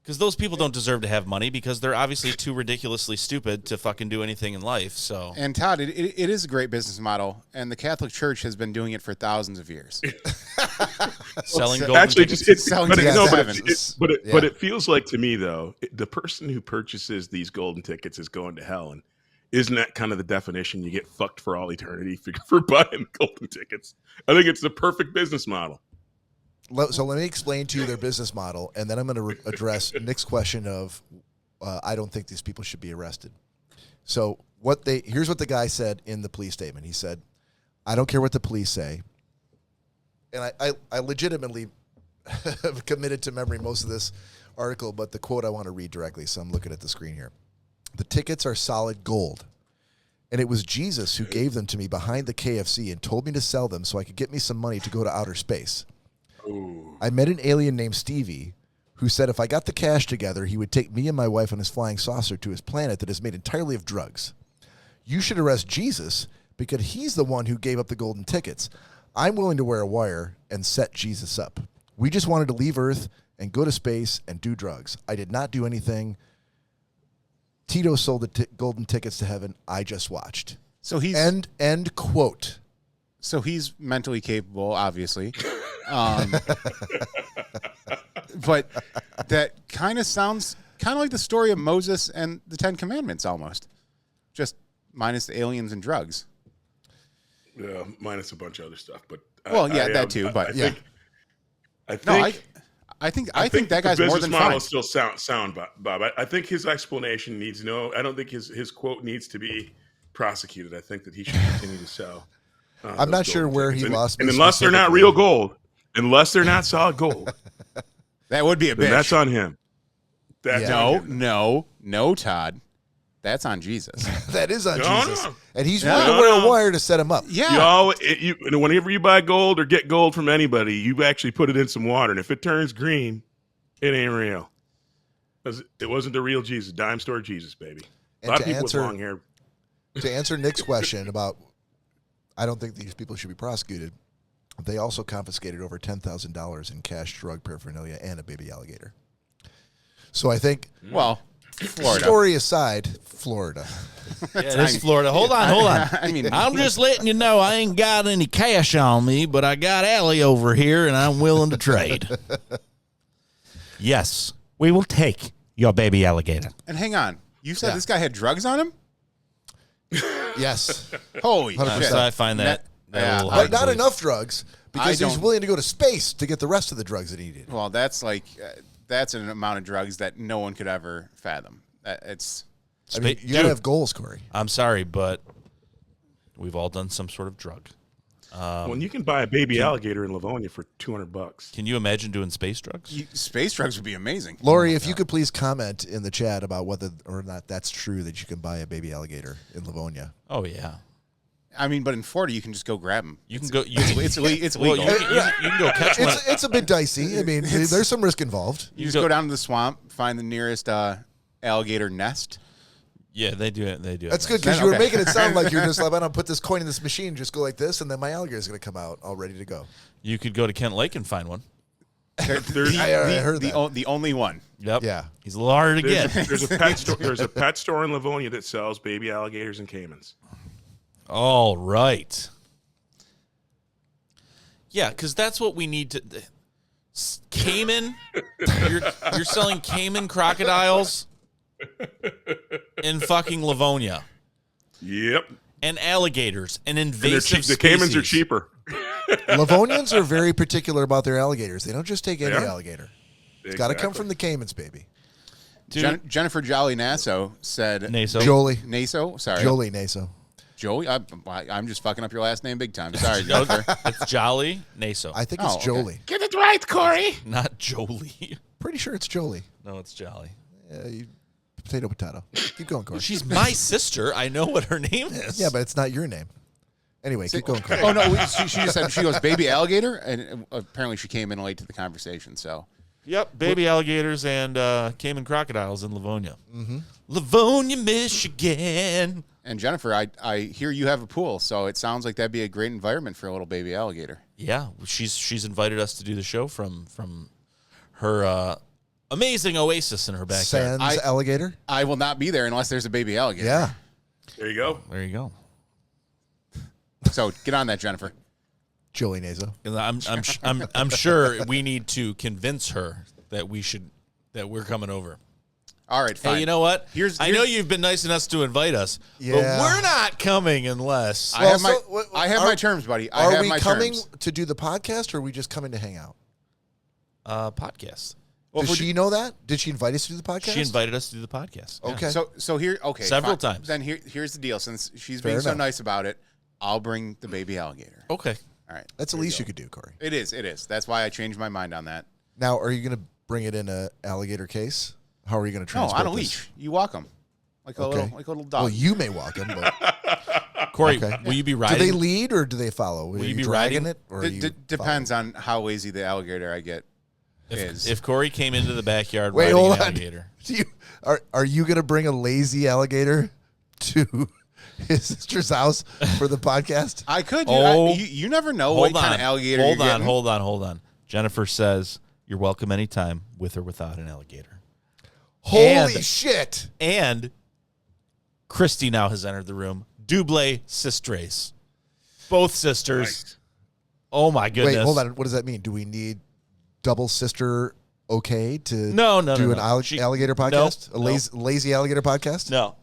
Because those people don't deserve to have money because they're obviously too ridiculously stupid to fucking do anything in life. So, And Todd, it is a great business model, and the Catholic Church has been doing it for thousands of years. selling golden Actually, tickets. just Selling but tickets no, to but heaven. but it feels like to me though, the person who purchases these golden tickets is going to hell, and isn't that kind of the definition? You get fucked for all eternity for buying golden tickets. I think it's the perfect business model. So let me explain to you their business model, and then I'm going to address Nick's question of I don't think these people should be arrested. So here's what the guy said in the police statement. He said, I don't care what the police say. And I legitimately have committed to memory most of this article, but the quote I want to read directly, so I'm looking at the screen here. The tickets are solid gold, and it was Jesus who gave them to me behind the KFC and told me to sell them so I could get me some money to go to outer space. Ooh. I met an alien named Stevie who said if I got the cash together, he would take me and my wife on his flying saucer to his planet that is made entirely of drugs. You should arrest Jesus because he's the one who gave up the golden tickets. I'm willing to wear a wire and set Jesus up. We just wanted to leave Earth and go to space and do drugs. I did not do anything. Tito sold the golden tickets to heaven. I just watched. So he's End quote. So he's mentally capable, obviously. But that kind of sounds kind of like the story of Moses and the Ten Commandments almost. Just minus the aliens and drugs. Yeah, minus a bunch of other stuff. But That too. But I think no, I think that guy's more than fine. The fine. business model is still sound, Bob. I think his explanation needs I don't think his quote needs to be prosecuted. I think that he should continue to sell. I'm not sure where he lost me. And unless they're not real gold, unless they're not solid gold, that would be a bitch. That's on him. No, Todd. That's on Jesus. That is on Jesus. No. And he's willing to wear a wire to set him up. Yeah. Whenever you buy gold or get gold from anybody, you actually put it in some water. And if it turns green, it ain't real. It wasn't the real Jesus. Dime store Jesus, baby. A lot of people with long hair. To answer Nick's question about, I don't think these people should be prosecuted, they also confiscated over $10,000 in cash, drug paraphernalia, and a baby alligator. So I think... Well... Florida. Story aside, Florida. Yeah, it is Florida. Hold on. I mean, I'm just letting you know I ain't got any cash on me, but I got Allie over here, and I'm willing to trade. Yes, we will take your baby alligator. And hang on. You said this guy had drugs on him? Yes. Holy shit. I find that a little But hard not to believe. enough drugs because he's willing to go to space to get the rest of the drugs that he needed. Well, that's like... that's an amount of drugs that no one could ever fathom. It's. I mean, you gotta have goals, Corey. I'm sorry, but we've all done some sort of drug. When you can buy a baby alligator in Livonia for $200. Can you imagine doing space drugs? Space drugs would be amazing. Lori, if you could please comment in the chat about whether or not that's true that you can buy a baby alligator in Livonia. Oh yeah. I mean, but in Florida, you can just go grab them. You can go. It's legal. Well, you can go catch one. It's a bit dicey. I mean, there's some risk involved. You just go down to the swamp, find the nearest alligator nest. Yeah, they do it. That's good because you were making it sound like you're just like, I'm going to put this coin in this machine, just go like this, and then my alligator is going to come out all ready to go. You could go to Kent Lake and find one. I heard that. The only one. Yep. Yeah. He's a little harder to get. There's a pet store. There's a pet store in Livonia that sells baby alligators and caimans. All right. Yeah, because that's what we need to. Cayman, you're selling Cayman crocodiles in fucking Livonia. Yep. And alligators and invasive the caimans are cheaper. Livonians are very particular about their alligators. They don't just take any alligator. It's got to come Exactly. from the Caymans, baby. Jennifer Jolly Nasso said... Jolie. Nasso? Sorry. Jolie Nasso. Joey? I'm just fucking up your last name big time. Sorry, Jennifer. It's Jolly Naso. I think it's Jolie. Get it right, Corey. Not Jolie. Pretty sure it's Jolie. No, it's Jolly. Potato. Keep going, Corey. She's my sister. I know what her name is. Yeah, but it's not your name. Anyway, keep going, Corey. Oh, no, she just said, she goes, baby alligator? And apparently she came in late to the conversation, so... Yep, baby alligators and Cayman crocodiles in Livonia. Mm-hmm. Livonia, Michigan. And Jennifer, I hear you have a pool, so it sounds like that'd be a great environment for a little baby alligator. Yeah, she's invited us to do the show from her amazing oasis in her backyard. Sans alligator? I will not be there unless there's a baby alligator. Yeah. There you go. There you go. So get on that, Jennifer. Jolie Naso. I'm sure we need to convince her that we're coming over. All right, fine. Hey, you know what? I know here's- you've been nice enough to invite us, but Yeah. we're not coming unless I have my terms, buddy. I Are have we my coming terms. to do the podcast, or are we just coming to hang out? podcast. Well, Does she know that? Did she invite us to do the podcast? She invited us to do the podcast. Yeah. Okay. So here, okay, Several fine. times. Then here's the deal. Since she's Fair being so enough. nice about it, I'll bring the baby alligator. Okay. All right. That's the least you could do, Corey. It is. That's why I changed my mind on that. Now, are you going to bring it in a alligator case? How are you going to No, transport on a this? leash. You walk them like a Okay. little dog. Well, you may walk him, but Corey, Okay. will you be do riding? they lead or do they follow? Will you you be dragging riding? it? Or are you Depends on how lazy the alligator I get is. If Corey came into the backyard Wait, riding hold an on. alligator. Are you going to bring a lazy alligator to his sister's house for the podcast? I could. Oh. You never know what kind of alligator you're getting. Hold on. Jennifer says you're welcome anytime, with or without an alligator. Holy shit! And Christy now has entered the room. Double sisters. Both sisters. Nice. Oh, my goodness. Wait, hold on. What does that mean? Do we need double sister okay to No, do an She- alligator podcast? Nope, A lazy alligator podcast? No.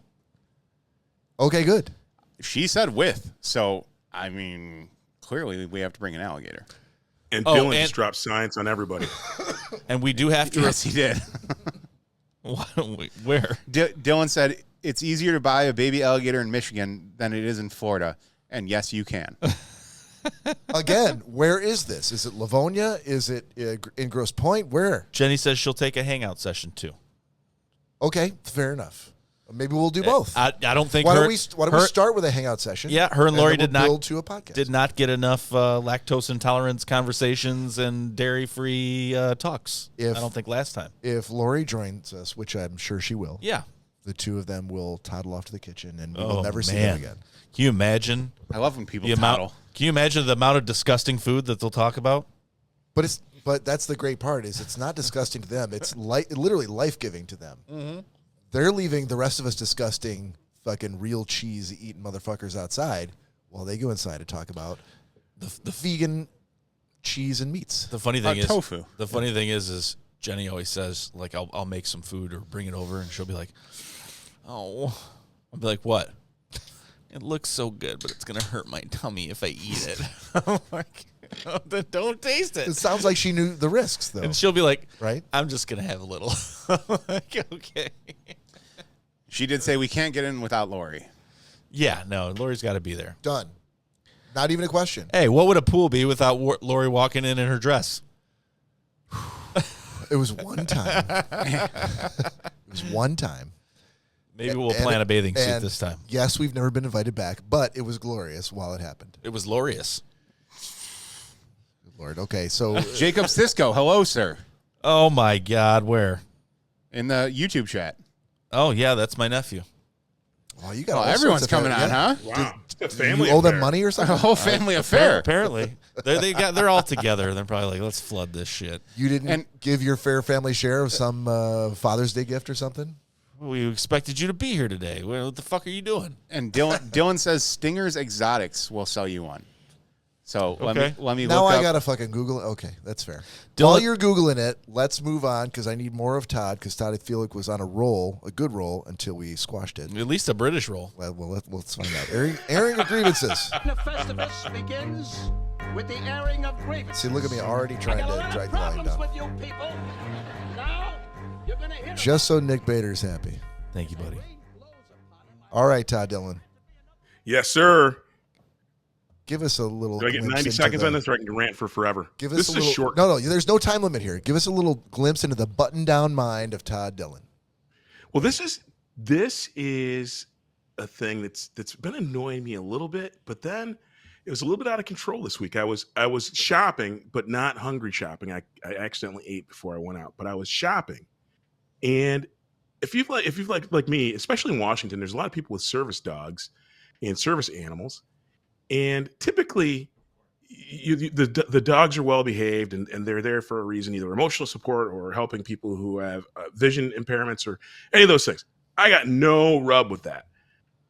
Okay, good. She said with. So I mean, clearly we have to bring an alligator. And Oh, Dylan and- just dropped science on everybody. And we do have to. Yes, he did. Where? Dylan said it's easier to buy a baby alligator in Michigan than it is in Florida. And yes, you can. Again, where is this? Is it Livonia? Is it in Grosse Pointe? Where? Jenny says she'll take a hangout session too. Okay, fair enough. Maybe we'll do both. I don't think. Why don't we start with a hangout session? Yeah, her and Lori then did we'll not build to a podcast. Did not get enough lactose intolerance conversations and dairy-free talks. I don't think last time. If Lori joins us, which I'm sure she will, yeah, the two of them will toddle off to the kitchen, and we will never see them again. Can you imagine? I love when people toddle. Can you imagine the amount of disgusting food that they'll talk about? But that's the great part is it's not disgusting to them. It's literally life-giving to them. Mm-hmm. They're leaving the rest of us disgusting fucking real cheese eating motherfuckers outside while they go inside to talk about the vegan cheese and meats. The funny thing is tofu. The funny thing is Jenny always says, like, I'll make some food or bring it over, and she'll be like, oh. I'll be like, what? It looks so good, but it's going to hurt my tummy if I eat it. I'm like, oh, then don't taste it. It sounds like she knew the risks, though. And she'll be like, right? I'm just going to have a little. I'm like, okay. She did say we can't get in without Lori. Yeah, no, Lori's got to be there. Done. Not even a question. Hey, what would a pool be without Lori walking in her dress? It was one time. It was one time. Maybe we'll plan a bathing suit this time. Yes, we've never been invited back, but it was glorious while it happened. It was glorious. Good Lord. Okay, so Jacob Cisco, hello, sir. Oh, my God. Where? In the YouTube chat. Oh, yeah, that's my nephew. Oh, you got all everyone's sorts of coming on, huh? Wow. It's a Do family you owe them affair. money or A something? whole family affair. Apparently. They're all together. They're probably like, let's flood this shit. You didn't give your fair family share of some Father's Day gift or something? We expected you to be here today. What the fuck are you doing? And Dylan says Stinger's Exotics will sell you one. So Okay. let me Now look I up. gotta fucking Google it. Okay, that's fair. Dylan- While you're Googling it, let's move on because I need more of Todd because Todd, I feel like, was on a good roll until we squashed it. At least a British roll. Well, let's find out. Airing of grievances. The Festivus begins with the airing of grievances. See, look at me already trying I got a to lot drag of the line problems down. with you people. Now you're gonna hear Just so Nick Bader's happy. Thank you, buddy. All right, Todd Dillon. Yes, sir. Give us a little. Do I get glimpse 90 into seconds the- on this or I can rant for forever? Give us This a is little. short. No, there's no time limit here. Give us a little glimpse into the button-down mind of Todd Dillon. Well, this is a thing that's been annoying me a little bit, but then it was a little bit out of control this week. I was shopping, but not hungry shopping. I accidentally ate before I went out, but I was shopping. And if you've like me, especially in Washington, there's a lot of people with service dogs and service animals, and typically the dogs are well behaved and they're there for a reason, either emotional support or helping people who have vision impairments or any of those things. I got no rub with that.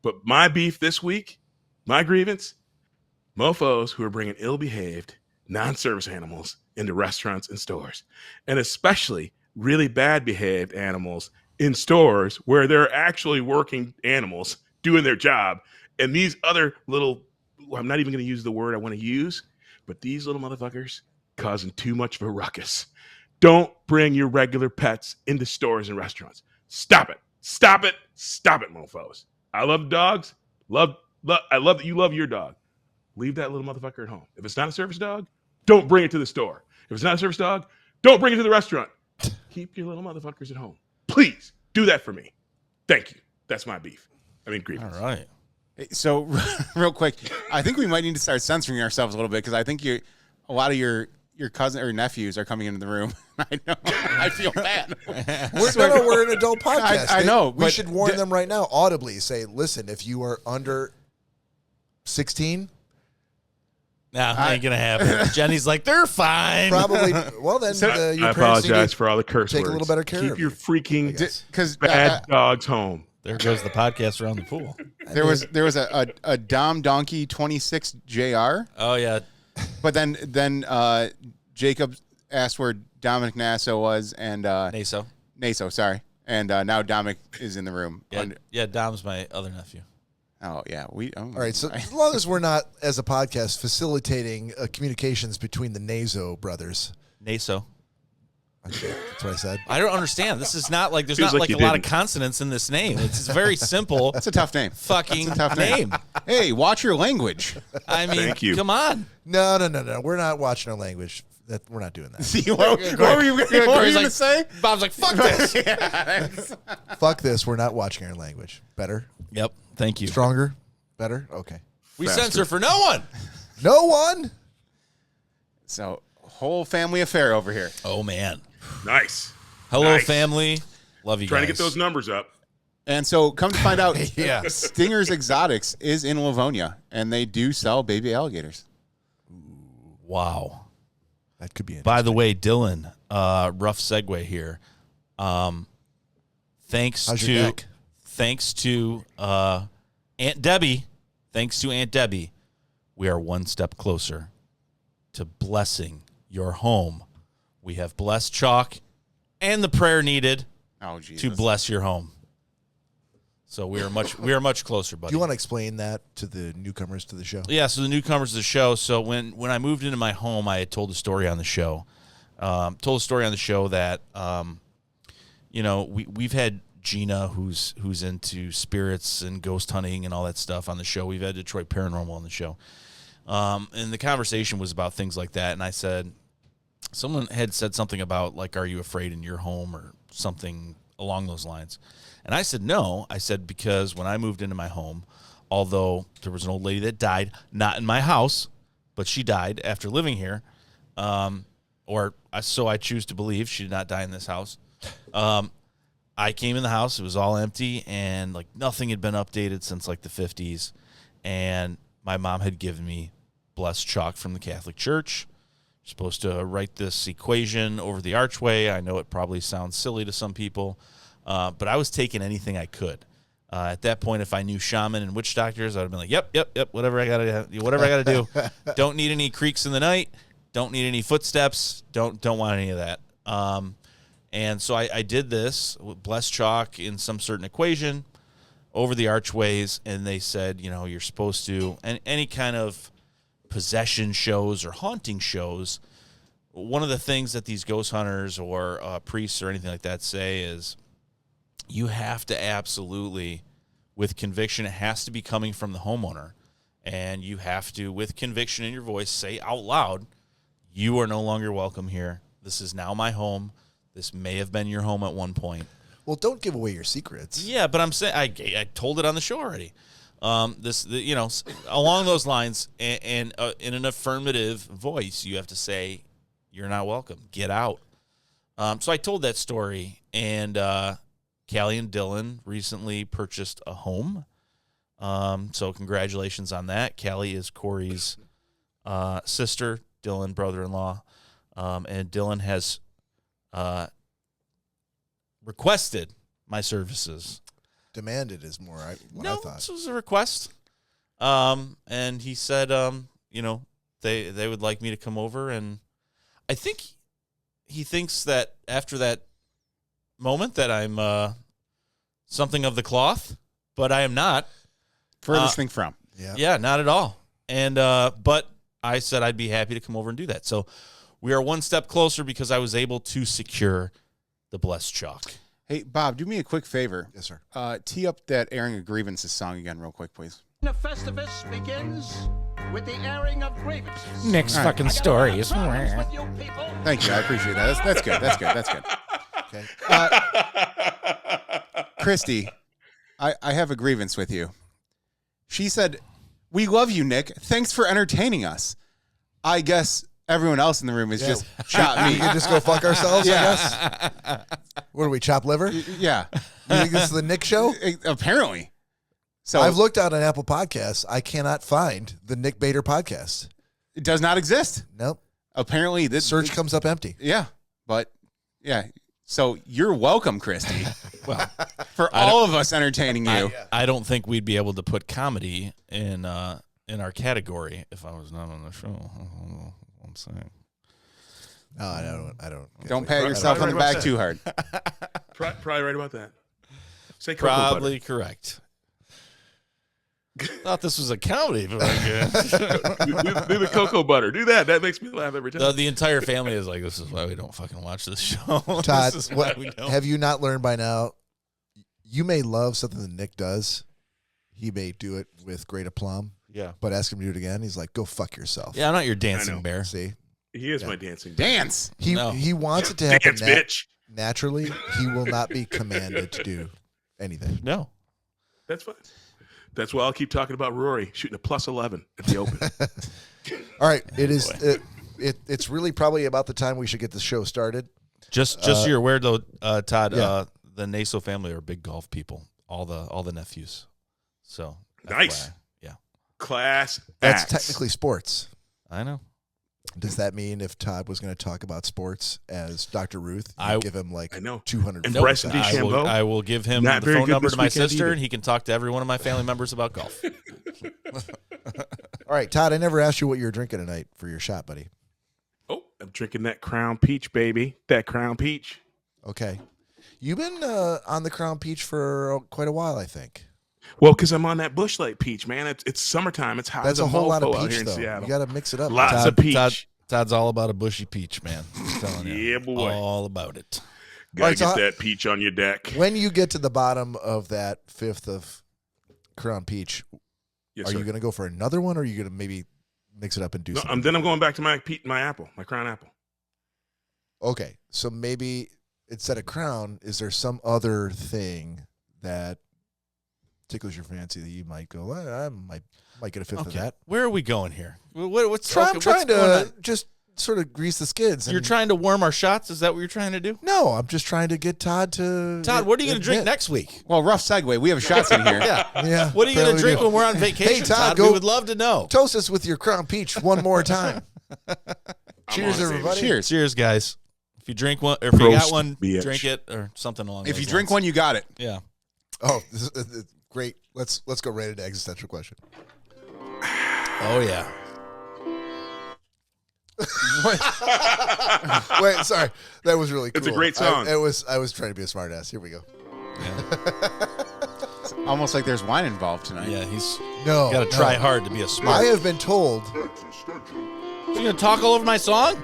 But my beef this week, my grievance, mofos who are bringing ill-behaved non-service animals into restaurants and stores, and especially really bad behaved animals in stores where they're actually working animals doing their job. And these other little, I'm not even going to use the word I want to use, but these little motherfuckers causing too much of a ruckus. Don't bring your regular pets into stores and restaurants. Stop it. Stop it. Stop it, mofos. I love dogs. I love that you love your dog. Leave that little motherfucker at home. If it's not a service dog, don't bring it to the store. If it's not a service dog, don't bring it to the restaurant. Keep your little motherfuckers at home. Please do that for me. Thank you. That's my beef. grievance. All right. So, real quick, I think we might need to start censoring ourselves a little bit because I think a lot of your cousin or nephews are coming into the room. I know. I feel bad. We're an adult podcast. I know. We but should warn them right now audibly. Say, listen, if you are under 16, Nah, ain't gonna happen. Jenny's like, they're fine. probably. Well, then your I parents need apologize to for all the curse take words. a little better care Keep of your you, freaking Because bad dogs home. There goes the podcast around the pool. there was a Dom Donkey 26 JR, Oh yeah, but then Jacob asked where Dominic Nasso was and Naso. Naso, sorry, and now Dominic is in the room. Yeah, Dom's my other nephew. Oh yeah, All right, so as long as we're not, as a podcast, facilitating communications between the Naso brothers. Naso. That's what I said. I don't understand. This is not like there's Feels not like like you a lot of didn't. consonants in this name. It's very simple. That's a tough name. Fucking Tough name. Hey, watch your language. I mean, Thank you. come on. No. We're not watching our language. We're not doing that. See, what were you Corey's going to say? Bob's like, fuck this. Fuck this. We're not watching our language. Better? Yep. Thank you. Stronger? Better? Okay. We Faster. censor for no one. No one? So, whole family affair over here. Oh, man. Nice. Hello, Nice. family. Love you Trying guys. to get those numbers up. And so, come to find out, Yeah. Stinger's Exotics is in Livonia, and they do sell baby alligators. Wow. That could be interesting. By the way, Dylan, rough segue here. Thanks How's your to neck? thanks to Aunt Debbie, we are one step closer to blessing your home. We have blessed chalk and the prayer needed Oh, Jesus. to bless your home. So we are much closer, buddy. Do you want to explain that to the newcomers to the show? Yeah, so the newcomers to the show. So when I moved into my home, I had told a story on the show. That we've had Gina, who's into spirits and ghost hunting and all that stuff on the show. We've had Detroit Paranormal on the show, and the conversation was about things like that. And I said, someone had said something about like, "Are you afraid in your home?" or something along those lines. And I said, no. I said, because when I moved into my home, although there was an old lady that died, not in my house, but she died after living here, so I choose to believe she did not die in this house. I came in the house, it was all empty, and like nothing had been updated since like the 50s. And my mom had given me blessed chalk from the Catholic Church. You're supposed to write this equation over the archway. I know it probably sounds silly to some people, but I was taking anything I could. At that point, if I knew shaman and witch doctors, I would have been like, yep, whatever I gotta do. Don't need any creaks in the night. Don't need any footsteps. Don't want any of that. And so I did this with blessed chalk in some certain equation over the archways, and they said, you're supposed to, and any kind of possession shows or haunting shows, one of the things that these ghost hunters or priests or anything like that say is you have to absolutely, with conviction, it has to be coming from the homeowner, and you have to, with conviction in your voice, say out loud, you are no longer welcome here. This is now my home. This may have been your home at one point. Well, don't give away your secrets. Yeah, but I'm saying I told it on the show already. Along those lines, and in an affirmative voice, you have to say, "You're not welcome. Get out." So I told that story, and Callie and Dylan recently purchased a home. So congratulations on that. Callie is Corey's sister, Dylan brother-in-law, and Dylan has requested my services. Demanded is more I thought. This was a request. And he said, they would like me to come over, and I think he thinks that after that moment that I'm something of the cloth, but I am not. Furthest thing from. Yeah, not at all. And but I said I'd be happy to come over and do that. So we are one step closer because I was able to secure the blessed chalk. Hey, Bob, do me a quick favor. Yes, sir. Tee up that Airing of Grievances song again real quick, please. The Festivus begins with the airing of grievances. Next All right. fucking story is. With you people. Thank you. I appreciate that. That's good. That's good. Okay. Christy, I have a grievance with you. She said, "We love you, Nick. Thanks for entertaining us." I guess everyone else in the room is just chop We meat. can just go fuck ourselves, Yeah. I guess. What do we, chop liver? You Yeah, think this is the Nick show? apparently. So I've looked out on Apple Podcasts. I cannot find the Nick Bader podcast. it does not exist. Nope. Apparently, this Search comes up empty. Yeah, but yeah. So you're welcome, Christy, Well, for all of us entertaining you. I don't think we'd be able to put comedy in our category if I was not on the show. I'm saying. No, I don't. Don't pat yourself on the back too hard. Probably right about that. Say Cocoa Probably butter. correct. Thought this was a comedy. But do the cocoa butter. Do that. That makes me laugh every time. the entire family is like, this is why we don't fucking watch this show. Todd, This is why we don't. have you not learned by now? You may love something that Nick does. He may do it with great aplomb. Yeah. But ask him to do it again. He's like, go fuck yourself. Yeah, I'm not your I dancing know. bear. See? He is my dancing. Dance. He No. he wants it to happen Dance, bitch. naturally. He will not be commanded to do anything. No. That's fine. That's why I'll keep talking about Rory shooting a +11 at the Open. All right. It's really probably about the time we should get the show started. Just so you're aware, though, Todd, Yeah. the Naso family are big golf people. All the nephews. So Nice. FYI. Yeah, Class That's acts. technically sports. I know. Does that mean if Todd was going to talk about sports as Dr. Ruth, I- you'd give him like I know. 200? And Nope. Bryson DeChambeau? I will give him Not the very phone good number this to my weekend sister, either. and he can talk to every one of my family members about golf. All right, Todd, I never asked you what you were drinking tonight for your shot, buddy. Oh, I'm drinking that Crown Peach, baby. That Crown Peach. Okay. You've been on the Crown Peach for quite a while, I think. Well, because I'm on that Busch Light peach, man. It's summertime. It's hot. That's as a whole lot of mofo out peach, here in though. Seattle. You got to mix it up. Lots of peach. Todd's all about a bushy peach, man. I'm telling you. Yeah, boy. All about it. Gotta All right, get so that peach on your deck. When you get to the bottom of that fifth of Crown Peach, Yes, are sir. you going to go for another one, or are you going to maybe mix it up and do No, something? then I'm going back to my apple, my Crown apple. Okay, so maybe instead of Crown, is there some other thing that tickles your fancy that you might go, well, I might get a fifth of Okay. that? Where are we going here? What's I'm what's trying going to on? just sort of grease the skids. You're and- trying to worm our shots? Is that what you're trying to do? No, I'm just trying to get Todd to. Todd, what are you going to drink admit. next week? Well, rough segue. We have shots in here. Yeah. Yeah. What are you going to apparently drink do. when we're on vacation, Hey, Todd, Todd? go- We would love to know. Toast us with your Crown Peach one more time. I'm Cheers, on it, baby. everybody. Cheers. Cheers, guys. If you drink one, or if you got Prost, one, bitch. drink it, or something along If those you drink lines. one, you got it. Yeah. Oh, this is great. Let's go right into existential question. Oh, yeah. Wait, sorry, that was really cool. It's a great song. I was trying to be a smart ass. Here we go. It's almost like there's wine involved tonight. Yeah, he's No, got to try no. hard to be a I smart. have been told. You going to talk all over my song?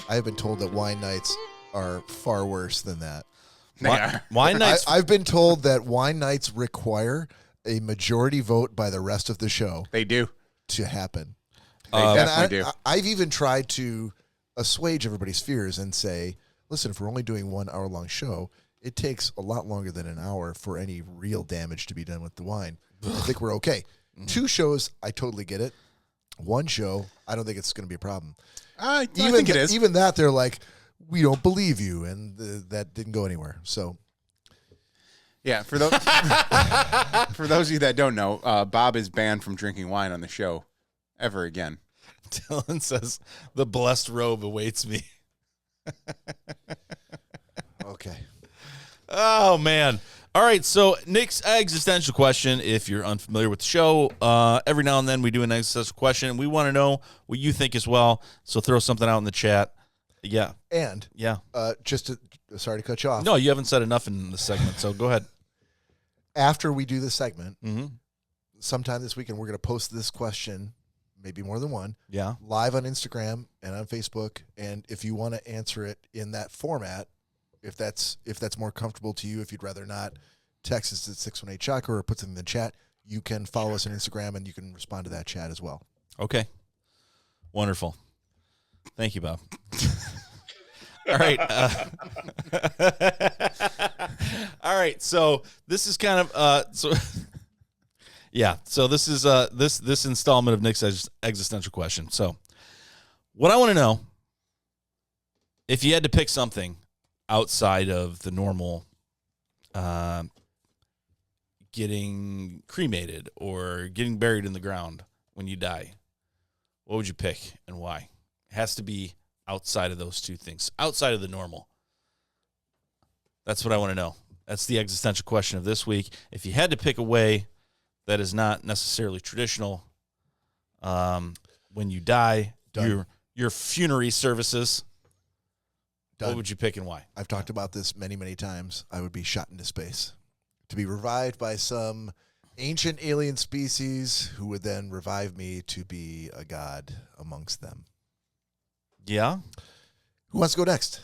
I have been told that wine nights are far worse than that. They are. Wine nights. I've been told that wine nights require a majority vote by the rest of the show They do. to happen. They And definitely do. I've even tried to assuage everybody's fears and say, listen, if we're only doing 1 hour long show, it takes a lot longer than an hour for any real damage to be done with the wine. I think we're okay. 2 shows, I totally get it. 1 show, I don't think it's going to be a problem. I think it is. Even that, they're like, we don't believe you, and that didn't go anywhere. So, Yeah, for those for those of you that don't know, Bob is banned from drinking wine on the show ever again. Dylan says, the blessed robe awaits me. okay. Oh, man. All right, so Nick's existential question, if you're unfamiliar with the show, every now and then we do an existential question, and we want to know what you think as well, so throw something out in the chat. Yeah, And yeah. sorry to cut you off. No, you haven't said enough in this segment, so go ahead. After we do this segment, Mm-hmm. sometime this weekend, we're going to post this question, maybe more than one, Yeah. live on Instagram and on Facebook. And if you want to answer it in that format, if that's more comfortable to you, if you'd rather not, text us at 618 Shocker or put something in the chat. You can follow us on Instagram and you can respond to that chat as well. Okay. Wonderful. Thank you, Bob. All right. All right. So this is kind of yeah. So this is this installment of Nick's existential question. So what I want to know, if you had to pick something outside of the normal getting cremated or getting buried in the ground when you die, what would you pick and why? It has to be outside of those two things, outside of the normal. That's what I want to know. That's the existential question of this week. If you had to pick a way that is not necessarily traditional, when you die, Done. your funerary services, Done. what would you pick and why? I've talked about this many, many times. I would be shot into space to be revived by some ancient alien species who would then revive me to be a god amongst them. Yeah. Who wants to go next?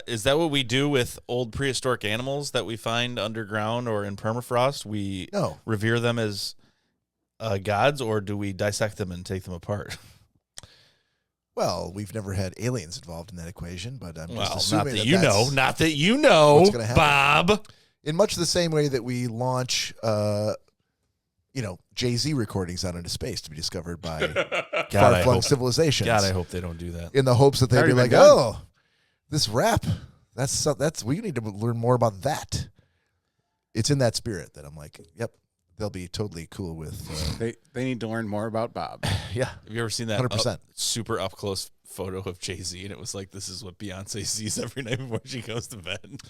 Is that what we do with old prehistoric animals that we find underground or in permafrost? We revere them as gods, or do we dissect them and take them apart? Well, we've never had aliens involved in that equation, but I'm just not assuming that you know, what's gonna happen. Bob. In much the same way that we launch, Jay-Z recordings out into space to be discovered by far-flung civilizations. God, I hope they don't do that. In the hopes that they'd be like, oh, this rap, that's we need to learn more about that. It's in that spirit that I'm like, yep, they'll be totally cool with. They need to learn more about Bob. Yeah. Have you ever seen that 100%. Super up-close photo of Jay-Z, and it was like, this is what Beyonce sees every night before she goes to bed?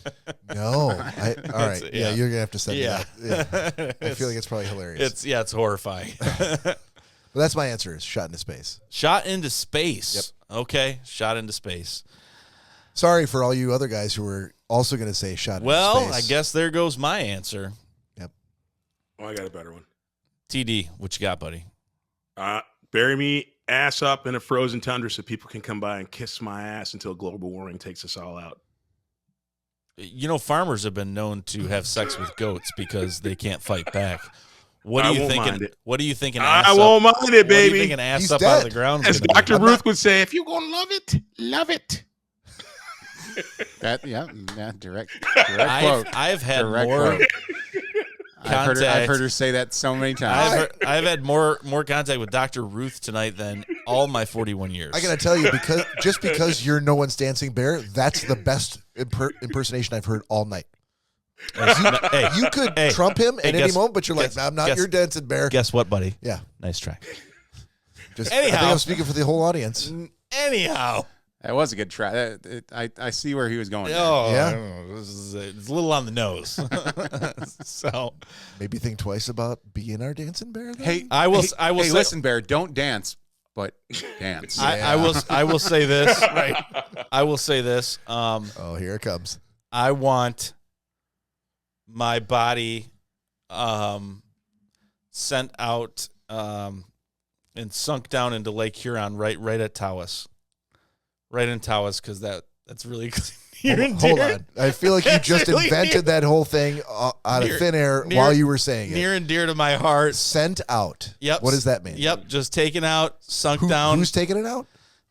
No. All right. Yeah, you're going to have to send me that. Yeah. I feel like it's probably hilarious. It's horrifying. But that's my answer, is shot into space. Shot into space. Yep. Okay, shot into space. Sorry for all you other guys who were also going to say shot into space. Well, I guess there goes my answer. Yep. Oh, I got a better one. TD, what you got, buddy? Bury me ass up in a frozen tundra so people can come by and kiss my ass until global warming takes us all out. You know, farmers have been known to have sex with goats because they can't fight back. What do you think? What do you think? I won't mind it, baby. What do you think an ass He's up dead. out of the ground? As Dr. Ruth would say, if you're gonna love it, love it. Direct quote. I've had Direct more quote. contact. I've heard her say that so many times. I've had more contact with Dr. Ruth tonight than all my 41 years. I got to tell you, because you're No One's Dancing Bear, that's the best impersonation I've heard all night. You could trump him at any moment, but you're like, I'm not your dancing bear. Guess what, buddy? Yeah. Nice try. I think Anyhow. I'm speaking for the whole audience. Anyhow. That was a good try. I see where he was going. Oh, Yeah. I don't know. It's a little on the nose. So Maybe think twice about being our dancing bear. Then? Hey, I will Hey, say, listen, Bear, don't dance, but dance. I will say this. Right. I will say this. Oh, here it comes. I want my body sent out and sunk down into Lake Huron right at Tawas. Right in Tawas, because that's really Hold on. I feel like you just really invented that whole thing out of thin air while you were saying it. Near and dear to my heart. Sent out. Yep. What does that mean? Yep. Just taken out, sunk down. Who's taking it out?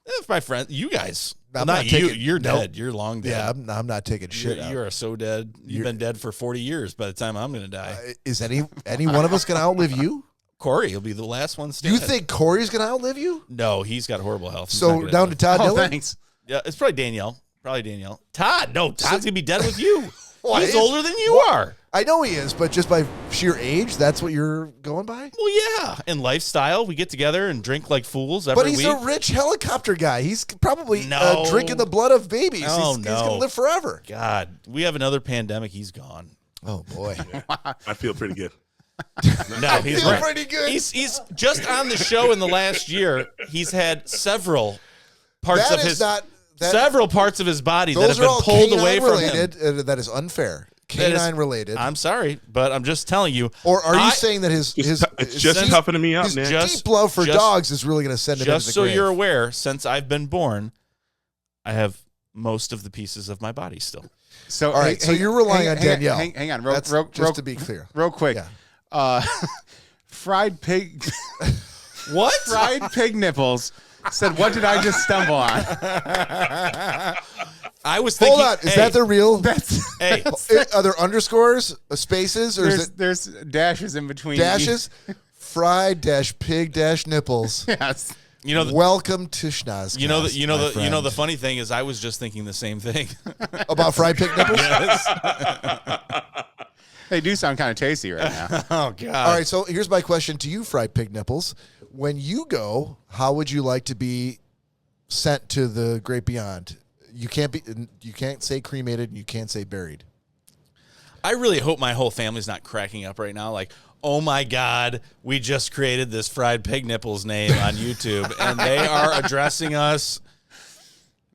It's my friend. You guys. I'm not not you. taking- You're nope. dead. You're long dead. Yeah, I'm not taking shit out. You are so dead. You've been dead for 40 years by the time I'm going to die. Is any one of us going to outlive you? Corey will be the last one standing. You think Corey's going to outlive you? No, he's got horrible health. He's not So gonna down live. to Todd Oh, Dillon? thanks. Yeah, it's probably Danielle. Todd. No, Todd's going to be dead with you. What? He's older than you are. I know he is, but just by sheer age, that's what you're going by? Well, yeah. And lifestyle, we get together and drink like fools every But he's week. a rich helicopter guy. He's probably No. drinking the blood of babies. Oh, He's going to live forever. God, we have another pandemic. He's gone. Oh, boy. I feel pretty good. No, he's feel pretty good. He's just on the show in the last year. He's had several parts That of is his not... several parts of his body that Those have are been all pulled canine away from related. him. That is unfair. That is- Canine related. I'm sorry, but I'm just telling you. Or are you saying that It's just Since- toughening me up, his Nick. just- deep love for just- dogs is really going to send him just into the so grave? you're aware, since I've been born, I have most of the pieces of my body still. So, All right, so you're relying on Danielle. Hang on, That's just to be clear. real quick. Yeah. Fried pig, What? fried pig nipples. Said, what did I just stumble on? I was thinking. Hold on. Is that the real? That's Hey, Are there underscores, spaces, or is there's it dashes in between dashes? Fried dash pig dash nipples. Yes. you know, Welcome to Schnozzcast. the funny thing is, I was just thinking the same thing. about fried pig nipples. They do sound kind of tasty right now. Oh God! All right, so here's my question to you, fried pig nipples. When you go, how would you like to be sent to the great beyond? You can't say cremated, and you can't say buried. I really hope my whole family's not cracking up right now. Like, oh my God, we just created this fried pig nipples name on YouTube, and they are addressing us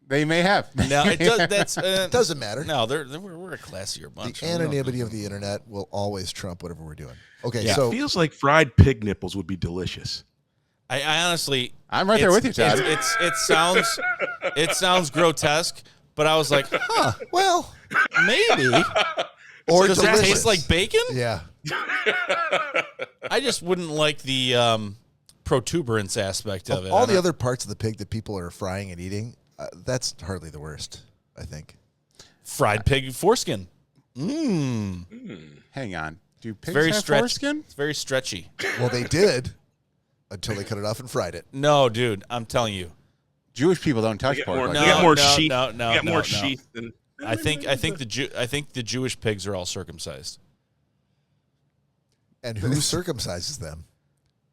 They may have. No, it does. That's It doesn't matter. no. We're a classier bunch. The anonymity of the internet will always trump whatever we're doing. Okay, It so feels like fried pig nipples would be delicious. I honestly, I'm right there with you, Todd. It sounds grotesque, but I was like, huh, well, maybe. or Does it delicious. taste like bacon? Yeah. I just wouldn't like the protuberance aspect of it. All the other parts of the pig that people are frying and eating, that's hardly the worst, I think. fried pig foreskin. Hang on. Do pigs Very have stretchy. foreskin? It's very stretchy. Well, they did until they cut it off and fried it. No, dude, I'm telling you. Jewish people don't touch They pork. get more, like they that. get more no, sheath. no, They get no, more no. sheath than. I think the Jewish pigs are all circumcised. And who circumcises them?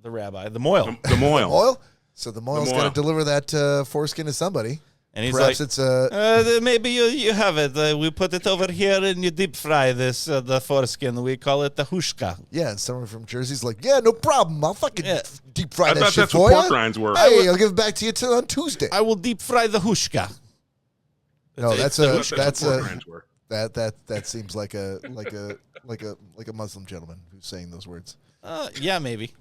The rabbi, the moil, The moil. Oil? So the moil's moil. got to deliver that foreskin to somebody. and he's Perhaps like, it's maybe you have it. We put it over here and you deep fry this the foreskin. We call it the hushka. yeah, and someone from Jersey's like, yeah, no problem. I'll fucking Yeah. deep fry I that thought shit that's for what pork you. rinds were. Hey, I'll give it back to you on Tuesday. I will deep fry the hushka. No, It's that's what a pork rinds were. that seems like a Muslim gentleman who's saying those words. Yeah, maybe.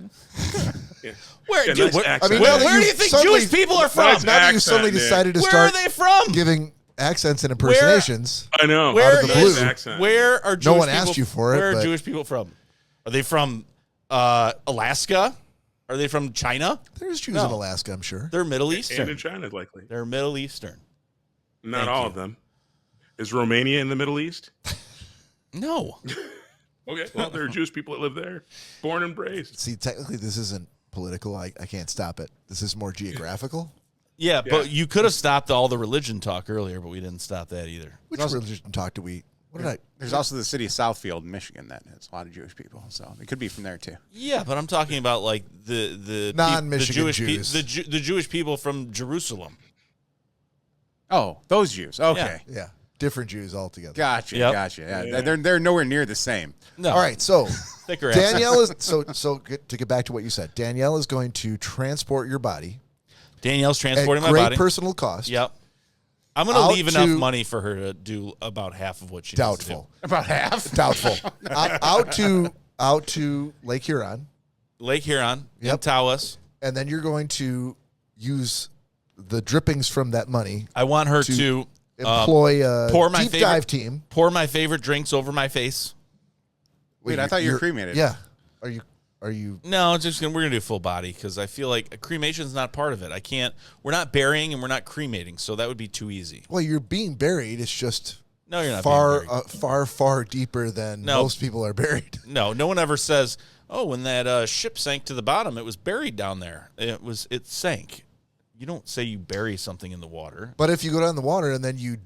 Yeah. Where, Yeah, dude, nice where, accent. now that where do you you've think suddenly- Jewish people are from? Nice Now that you accent, suddenly Nick. decided to Where start are they from? giving accents and impersonations, I know. Where out of the is- blue. Accent. Where are Jewish No one people, asked you for it, Where are but- Jewish people from? Are they from Alaska? Are they from China? there's Jews No. in Alaska, I'm sure. They're Middle And Eastern. in China, likely. They're Middle Eastern. Not Thank all you. of them. Is Romania in the Middle East? No. Okay, well, there are Jewish people that live there, born and raised. See, technically, this isn't political. I can't stop it. This is more geographical. Yeah, but you could have stopped all the religion talk earlier, but we didn't stop that either. Which religion talk do we? What did I? There's also the city of Southfield, Michigan, that has a lot of Jewish people. So it could be from there, too. Yeah, but I'm talking about like the Non-Michigan the Jews. the Jewish people from Jerusalem. Oh, those Jews. Okay. Yeah, different Jews altogether. Gotcha. Yep. Gotcha. Yeah. Yeah. They're nowhere near the same. No, All right, so thicker accent. Danielle is to get back to what you said. Danielle is going to transport your body Danielle's at transporting my great body. personal cost. Yep. I'm going to Out leave enough to- money for her to do about half of what she Doubtful. About half. Doubtful. out to Lake Huron, needs to do. Lake Huron, Yep. in Tawas. and then you're going to use the drippings from that money. I want her To to Employ a pour my deep favorite- dive team. pour my favorite drinks over my face. Wait, I thought you were cremated. Yeah. Are you? No, we're gonna do full body because I feel like cremation is not part of it. I can't. We're not burying and we're not cremating, so that would be too easy. Well, you're being buried. It's just No, you're not. far, being buried. far deeper than No. most people are buried. No one ever says, "Oh, when that ship sank to the bottom, it was buried down there. It sank." You don't say you bury something in the water. But if you go down the water and then you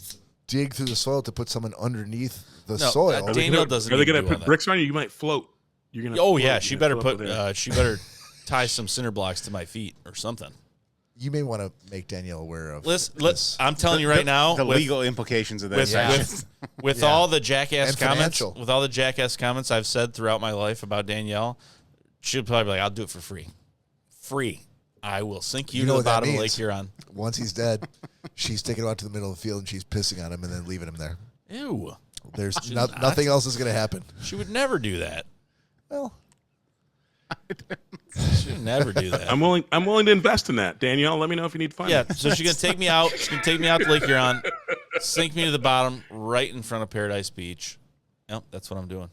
dig through the soil to put someone underneath the No, soil, Danielle doesn't. Are they even going do to all put that. bricks on you? You might float. You're gonna. Oh float. yeah, You're she gonna better float put. over there. She better tie some cinder blocks to my feet or something. you may want to make Danielle aware of Listen, this. I'm telling you right now, The with- legal implications of this. with Yeah. all the jackass And comments, financial. with all the jackass comments I've said throughout my life about Danielle, she'll probably be like, "I'll do it for free. Free. I will sink you, You know to the what that bottom of Lake means. Huron." Once he's dead, she's taking him out to the middle of the field and she's pissing on him and then leaving him there. Ew. There's not. nothing else is going to happen. She would never do that. Well, She would never do that. I'm willing to invest in that. Danielle, let me know if you need funding. Yeah, so she's gonna take me out. She's gonna take me out to Lake Huron, sink me to the bottom, right in front of Paradise Beach. Yep, that's what I'm doing.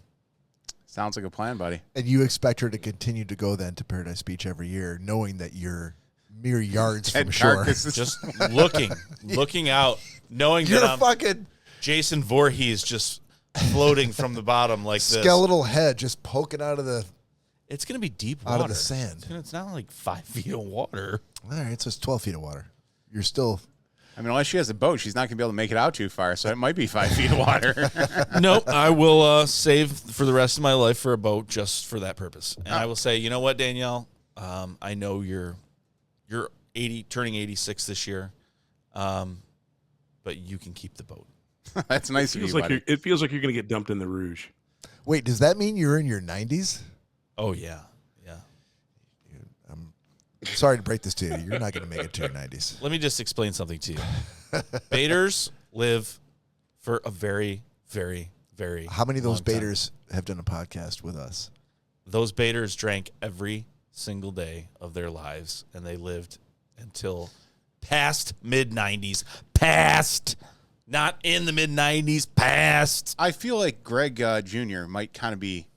Sounds like a plan, buddy. and you expect her to continue to go then to Paradise Beach every year, knowing that you're mere yards from Dead shore. carcasses. Just looking out, knowing You're that a I'm fucking Jason Voorhees just floating from the bottom like this. skeletal head just poking out of the. It's gonna be deep water. Out of the sand. It's not like 5 feet of water. All right, so it's 12 feet of water. You're still. I mean, unless she has a boat, she's not going to be able to make it out too far. So it might be 5 feet of water. Nope, I will save for the rest of my life for a boat just for that purpose. And I will say, you know what, Danielle? I know you're 80, turning 86 this year, but you can keep the boat. That's nice of you, buddy. It feels like you're going to get dumped in the Rouge. Wait, does that mean you're in your 90s? Oh yeah, yeah. I'm sorry to break this to you. You're not going to make it to your 90s. Let me just explain something to you. Baiters live for a very, very, very How many of those long time. baiters have done a podcast with us? Those baiters drank every single day of their lives, and they lived until past mid-90s. Past. Not in the mid-90s. Past. I feel like Greg Jr. might kind of be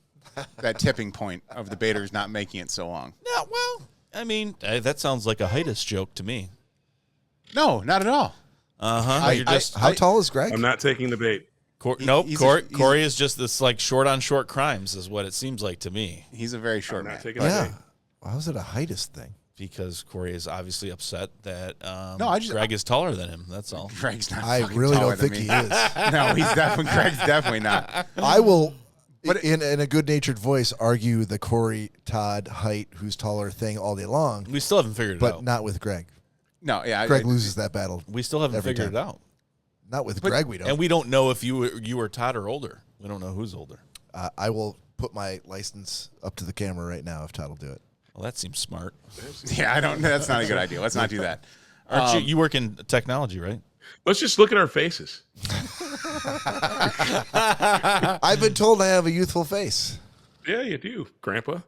that tipping point of the baiters not making it so long. Yeah, well, I mean, that sounds like a Heidi's joke to me. No, not at all. How tall is Greg? I'm not taking the bait. Nope, he's Corey is just this like short-on-short crimes is what it seems like to me. He's a very I'm short not man. taking the Yeah. bait. How's it a heightest thing? Because Corey is obviously upset that No, Greg is taller than him. That's all. Greg's not. I fucking really taller don't think than he me. is. No, Greg's definitely not. I will, But- in a good-natured voice, argue the Corey Todd height, who's taller thing all day long, We still haven't figured it but out. not with Greg. No, yeah. Greg loses that battle. We still haven't every figured time. it out. Not with Greg, we don't. And we don't know if you were Todd or older. We don't know who's older. I will put my license up to the camera right now if Todd will do it. Well, that seems smart. Yeah, I don't. That's not a good idea. Let's not do that. Aren't you work in technology, right? Let's just look at our faces. I've been told I have a youthful face. Yeah, you do, Grandpa.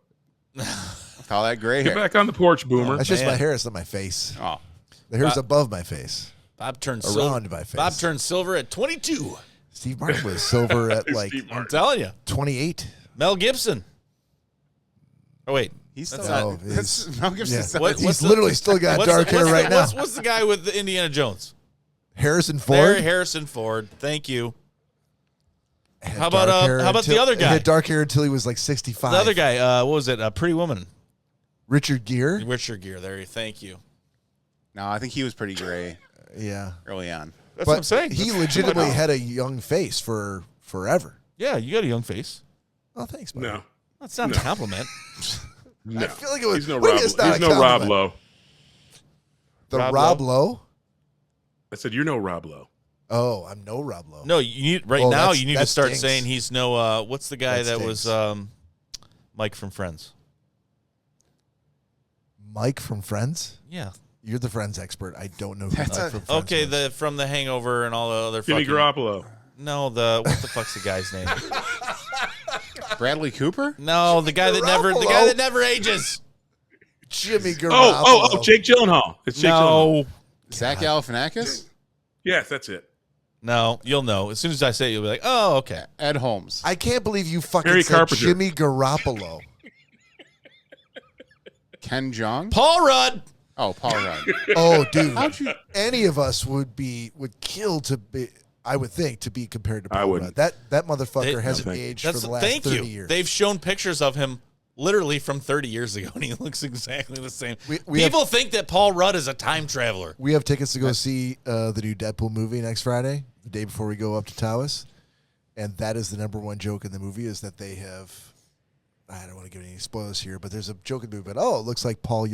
With all that gray Get hair. back on the porch, Boomer. That's just man. my hair. It's not my face. Oh, The hair's above my face. Bob turned Around silver. my face. Bob turned silver at 22. Steve Martin was silver at like Steve I'm Martin. telling you. 28. Mel Gibson. Oh wait, he's still. That's not- not, that's, Mel Gibson's yeah. still- What- He's literally still got dark hair right now. What's the guy with the Indiana Jones? Harrison Ford. There, Harrison Ford. Thank you. had How about, dark hair how about the until- other he guy? had dark hair until he was like 65. The other guy. What was it? Pretty Woman. Richard Gere. Richard Gere. There. Thank you. No, I think he was pretty gray Yeah. early on. That's But what I'm saying. he legitimately had a young face for forever. Yeah, you got a young face. Oh, thanks, buddy. No, That's not a compliment. no. I feel like it was. He's no wait, Rob. it's not He's a no Rob compliment. Lowe. The Rob Rob Lowe? Lowe? I said you're no Rob Lowe. Oh, I'm no Rob Lowe. No, you need right Oh, now. that's- You need to that start stings. saying he's no. What's the guy That that was stings. Mike from Friends? Mike from Friends? Yeah. You're the Friends expert. I don't know who That's Mike a- from Friends Okay, was. from The Hangover and all the other. Jimmy fucking, Garoppolo. No, what the fuck's the guy's name? Bradley Cooper? No, the guy that never ages. Jimmy Garoppolo. Oh, Jake Gyllenhaal. It's Jake Gyllenhaal. No, Zach Galifianakis? Yes, that's it. no, you'll know as soon as I say it. You'll be like, oh, okay. Ed Holmes. I can't believe you fucking Harry said Carpenter. Jimmy Garoppolo. Ken Jeong? Paul Rudd. Oh, Paul Rudd. Oh, dude. How'd you? Any of us would kill to be, I would think, to be compared to I Paul wouldn't. Rudd. That motherfucker They- hasn't No, thank you. aged for That's the last thank 30 you. years. They've shown pictures of him literally from 30 years ago, and he looks exactly the same. We People think that Paul Rudd is a time traveler. We have tickets to go see the new Deadpool movie next Friday, the day before we go up to Taos. And that is the number one joke in the movie is that they have, I don't want to give any spoilers here, but there's a joke in the movie, but it looks like Paul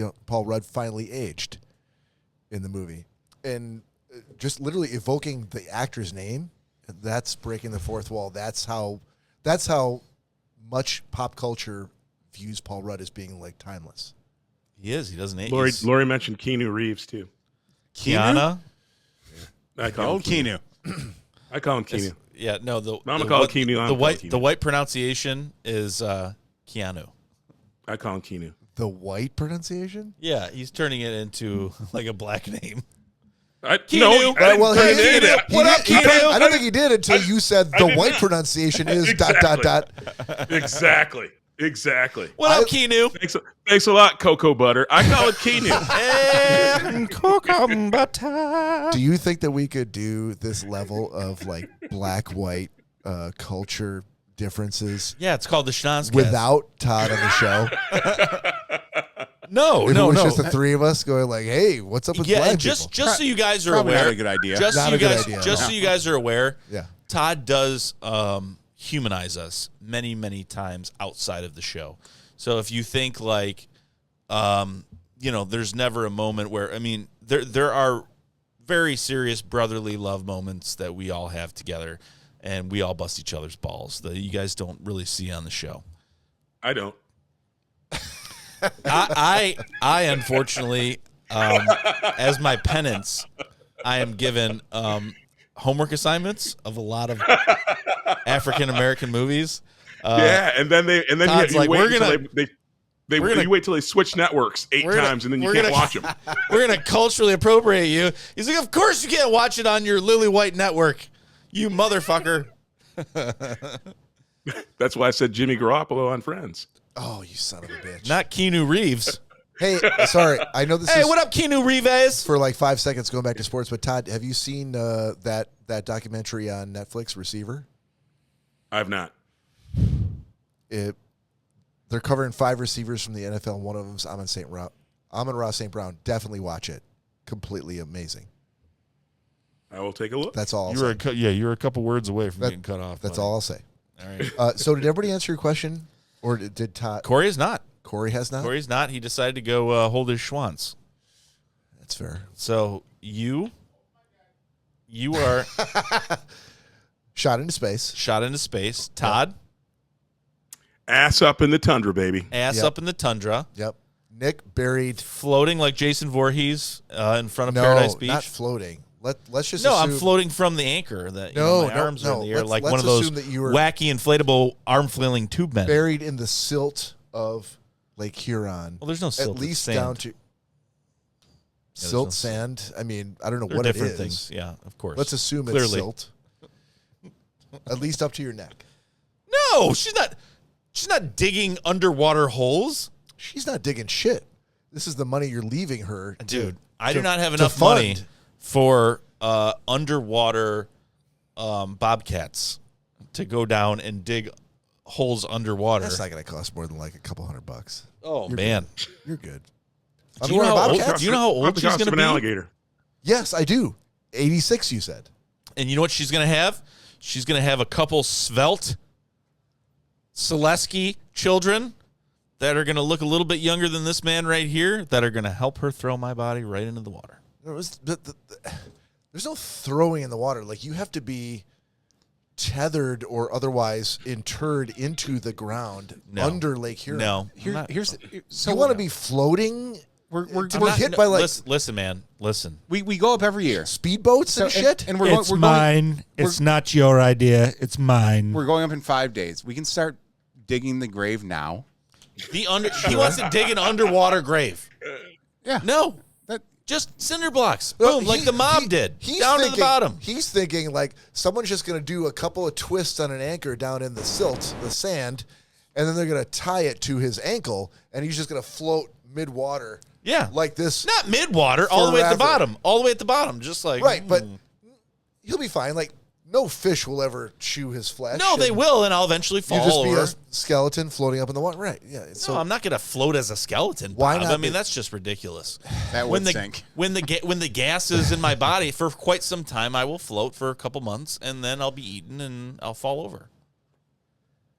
Rudd finally aged in the movie. And just literally evoking the actor's name, that's breaking the fourth wall. That's how much pop culture views Paul Rudd as being like timeless. He is. He doesn't age. Lori mentioned Keanu Reeves too. Kiana. I call him Old Keanu. I call him Keanu. Yeah, no. I'm gonna call it Keanu. I'm The calling white Keanu. the white pronunciation is Keanu. I call him Keanu. The white pronunciation? Yeah, he's turning it into like a black name. Keanu. No, I didn't Well, turn he it did into it. that. What up, Keanu? I don't think he did until you said the did white not. pronunciation is ... Exactly. Exactly. What up, Keanu? Thanks a lot, Cocoa Butter. I call it Keanu. And cocoa butter. Do you think that we could do this level of like black-white culture differences Yeah, it's called the Schnozzcast. without Todd on the show? No, If no, it was no. just the three of us going like, "Hey, what's up with Yeah, black and just people?" so you guys are Probably aware, not a good idea. Just Not so a you good guys, idea, just no. so you guys are aware, Yeah. Todd does humanize us many times outside of the show. So if you think like, there's never a moment where there are very serious brotherly love moments that we all have together, and we all bust each other's balls that you guys don't really see on the show. I don't. I unfortunately, as my penance, I am given homework assignments of a lot of African American movies. And then Todd's you like, wait we're until gonna- you wait till they switch networks 8 times, and then you can't watch them. We're gonna culturally appropriate you. He's like, of course you can't watch it on your Lily White network, you motherfucker. That's why I said Jimmy Garoppolo on Friends. Oh, you son of a bitch. Not Keanu Reeves. Hey, sorry. I know this Hey, is what up, Keanu Reeves? for like 5 seconds going back to sports, but Todd, have you seen that documentary on Netflix, Receiver? I have not. They're covering 5 receivers from the NFL. One of them's Amon-Ra St. Brown. Definitely watch it. Completely amazing. I will take a look. That's all. You're a couple words away from getting cut off. That's buddy. all I'll say. All right. So did everybody answer your question, or did Todd? Corey is not. Corey has not. Corey's not. He decided to go hold his schwanz. That's fair. So you are Shot into space. shot into space. Todd, Ass up in the tundra, baby. ass Yep. up in the tundra, Yep. Nick buried. floating like Jason Voorhees in front of No, Paradise Beach. not floating. Let's just No, assume, I'm floating from the anchor. That No, my no, arms are in no. the air, Let's- like let's one of those assume that you were- wacky inflatable arm flailing tube men. buried in the silt of Lake Huron. Well, there's no silt. At it's least sand. down to there's silt, no- sand. I mean, I don't know They're what it different is. things. Yeah, of course. Let's assume it's Clearly. silt. At least up to your neck. No, she's not. She's not digging underwater holes, She's not digging shit. This is the money you're leaving her, dude. I do to- not have to enough money fund. for underwater bobcats to go down and dig holes underwater. That's not going to cost more than like a couple $100. Oh You're man, You're good. Do you know how old- Bobcats? do you know how old Probably she's cost gonna of an be? alligator. Yes, I do. 86, you said. and you know what she's gonna have? She's gonna have a couple svelte Selesky children that are gonna look a little bit younger than this man right here. That are gonna help her throw my body right into the water. There's no throwing in the water. Like, you have to be tethered or otherwise interred into the ground under Lake Huron. No, You want to be floating? We're We're hit by like listen, man. Listen. we go up every year. speedboats and shit. And we're It's going, mine. It's not your idea. It's mine. we're going up in 5 days. We can start digging the grave now. He wants to dig an underwater grave. Yeah. No. That Just cinder blocks. Boom, like the mob did. He's Down thinking, to the bottom. He's thinking like someone's just going to do a couple of twists on an anchor down in the silt, the sand, and then they're going to tie it to his ankle, and he's just going to float mid-water. Yeah. Like this. Not mid-water, all the way at the Forever. bottom. All the way at the bottom. Just like Right, but he'll be fine. Like, no fish will ever chew his flesh. No, they and will, and I'll eventually You fall just over. be a skeleton floating up in the water. Right, yeah. So No, I'm not going to float as a skeleton. Why Bob. not I mean, be- that's just ridiculous. that When would the sink. when the gas is in my body for quite some time, I will float for a couple months, and then I'll be eaten and I'll fall over.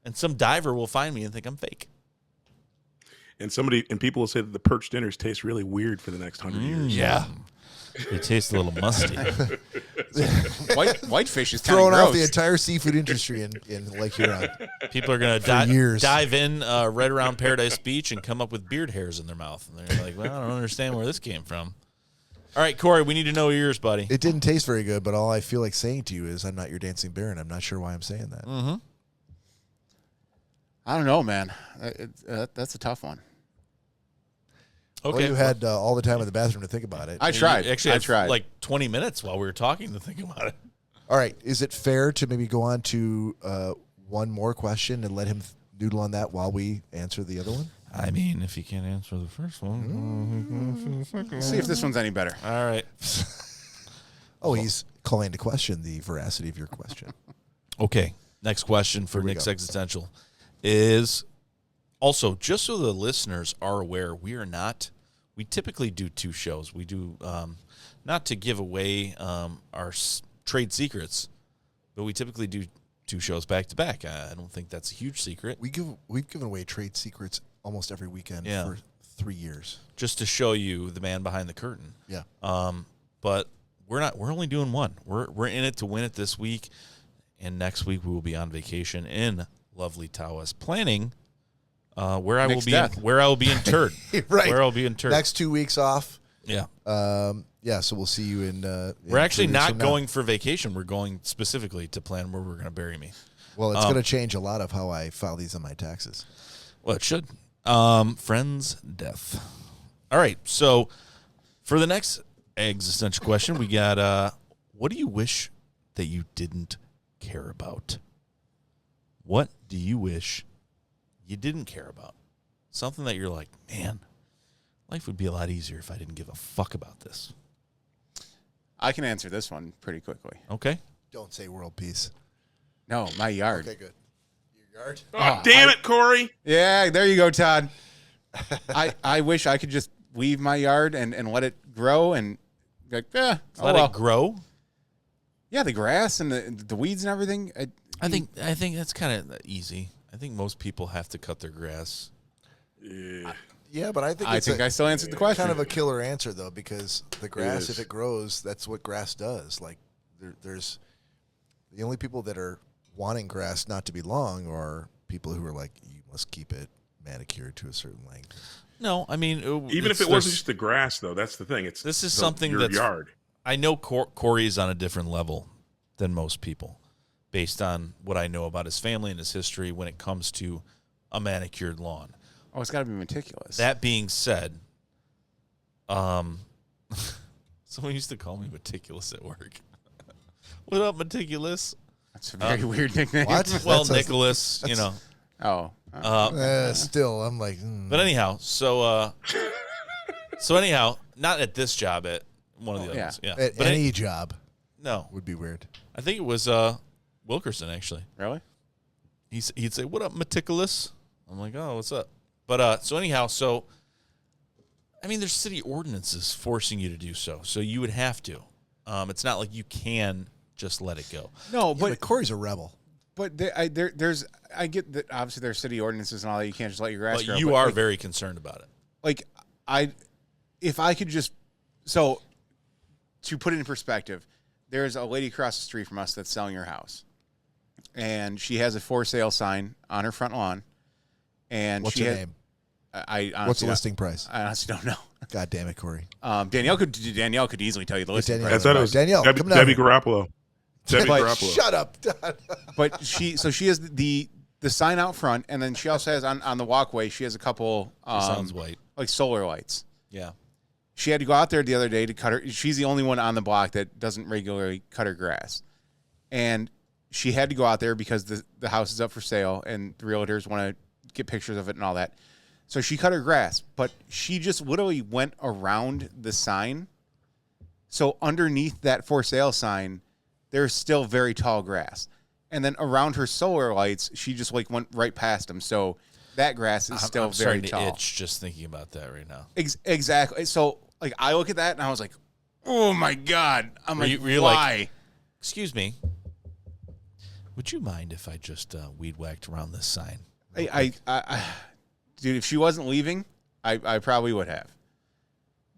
And some diver will find me and think I'm fake. And people will say that the perch dinners taste really weird for the next 100 years. Yeah, it tastes a little musty. Whitefish is kind of throwing gross. off the entire seafood industry in Lake Huron. People are going to years. dive in right around Paradise Beach and come up with beard hairs in their mouth. And they're like, well, I don't understand where this came from. All right, Corey, we need to know yours, buddy. It didn't taste very good, but all I feel like saying to you is I'm not your dancing bear, and I'm not sure why I'm saying that. Mm-hmm. I don't know, man. That's a tough one. Well, Okay. you had all the time in the bathroom to think about it. I tried. Actually, I had tried. like 20 minutes while we were talking to think about it. All right. Is it fair to maybe go on to one more question and let him noodle on that while we answer the other one? I mean, if you can't answer the first one. See if this one's any better. All right. Oh, he's calling into question the veracity of your question. Okay. Next question for we Nick's go. Existential is also, just so the listeners are aware, we typically do two shows. We do, not to give away our trade secrets, but we typically do two shows back to back. I don't think that's a huge secret. We've given away trade secrets almost every weekend Yeah. for 3 years. Just to show you the man behind the curtain. Yeah. But we're only doing one. We're in it to win it this week, and next week we will be on vacation in lovely Tawas, planning where I Nick's will be death. where I will be interred. Right. Where I'll be interred. Next 2 weeks off. Yeah. Yeah, so we'll see you in. We're actually 2 weeks not from now. going for vacation. We're going specifically to plan where we're going to bury me. Well, it's going to change a lot of how I file these on my taxes. Well, it should. Friend's death. All right. So for the next existential question, we got what do you wish that you didn't care about? What do you wish you didn't care about? Something that you're like, man, life would be a lot easier if I didn't give a fuck about this. I can answer this one pretty quickly. Okay. Don't say world peace. No, my yard. Okay, good. Your yard? Oh, damn it, Corey. Yeah, there you go, Todd. I wish I could just leave my yard and let it grow and be like, Let it grow. Yeah, the grass and the weeds and everything. I think that's kind of easy. I think most people have to cut their grass. Yeah, but I think I still answered the question. Kind of a killer answer though, because the grass, if it grows, that's what grass does. Like there's the only people that are wanting grass not to be long are people who are like, you must keep it manicured to a certain length. No, I mean, Even if it wasn't just the grass, though, that's the thing. This is something your that's yard. I know Corey's on a different level than most people, based on what I know about his family and his history when it comes to a manicured lawn. Oh, it's got to be meticulous. That being said, someone used to call me meticulous at work. What up, meticulous? That's a very weird nickname. What? Well, Nicholas, you know. Oh. Still, I'm like. But anyhow, so not at this job, at one of the others. Yeah. At But any job no, would be weird. I think it was Wilkerson actually. Really? He'd say, "What up, meticulous?" I'm like, "Oh, what's up?" But so anyhow, I mean, there's city ordinances forcing you to do so, so you would have to. It's not like you can just let it go. No, But Corey's a rebel. But I get that obviously there's city ordinances and all that. You can't just let your grass But grow. you are very concerned about it. Like if I could just, so to put it in perspective, there's a lady across the street from us that's selling her house, and she has a for sale sign on her front lawn. And What's her name? I honestly What's the listing price? I honestly don't know. God damn it, Corey. Danielle could easily tell you the listing Danielle. price. I thought it was Danielle, come down Debbie here. Garoppolo. Debbie But Garoppolo. Shut up. But she has the sign out front, and then she also has on the walkway. She has a couple Sounds white. like solar lights. Yeah. She had to go out there the other day to cut her. She's the only one on the block that doesn't regularly cut her grass, and she had to go out there because the house is up for sale, and the realtors want to get pictures of it and all that. So she cut her grass, but she just literally went around the sign. So underneath that for sale sign, there's still very tall grass. And then around her solar lights, she just like went right past them. So that grass is still I'm very starting to tall. itch just thinking about that right now. Exactly. So like I look at that and I was like, oh my God. I'm Were like, you why? like, excuse me, would you mind if I just weed whacked around this sign? I dude, if she wasn't leaving, I probably would have.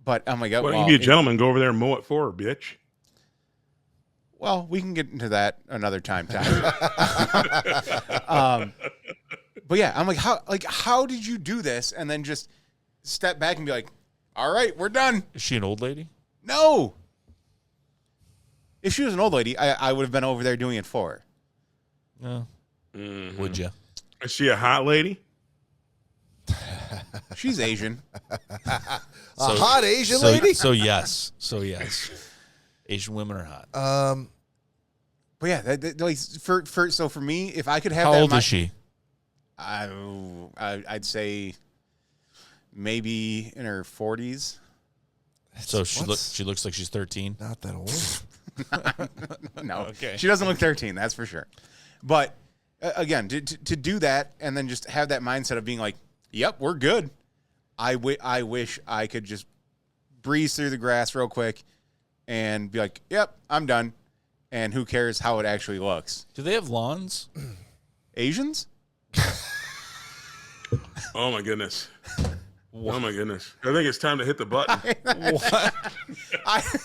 But I'm like, Why don't well, you be a gentleman? Go over there and mow it for her, bitch. Well, we can get into that another time. But yeah, I'm like, how did you do this? And then just step back and be like, all right, we're done. Is she an old lady? No. If she was an old lady, I would have been over there doing it for her. No. Would you? Is she a hot lady? She's Asian. A hot Asian lady? So yes. Asian women are hot. But yeah, like for me, if I could have How that old is she? I'd say maybe in her 40s. So she looks like she's 13. Not that old. No, Okay. She doesn't look 13, that's for sure. But again, to do that and then just have that mindset of being like, yep, we're good. I wish I could just breeze through the grass real quick and be like, yep, I'm done. And who cares how it actually looks? Do they have lawns? Asians? Oh my goodness. Oh my goodness. I think it's time to hit the button. What?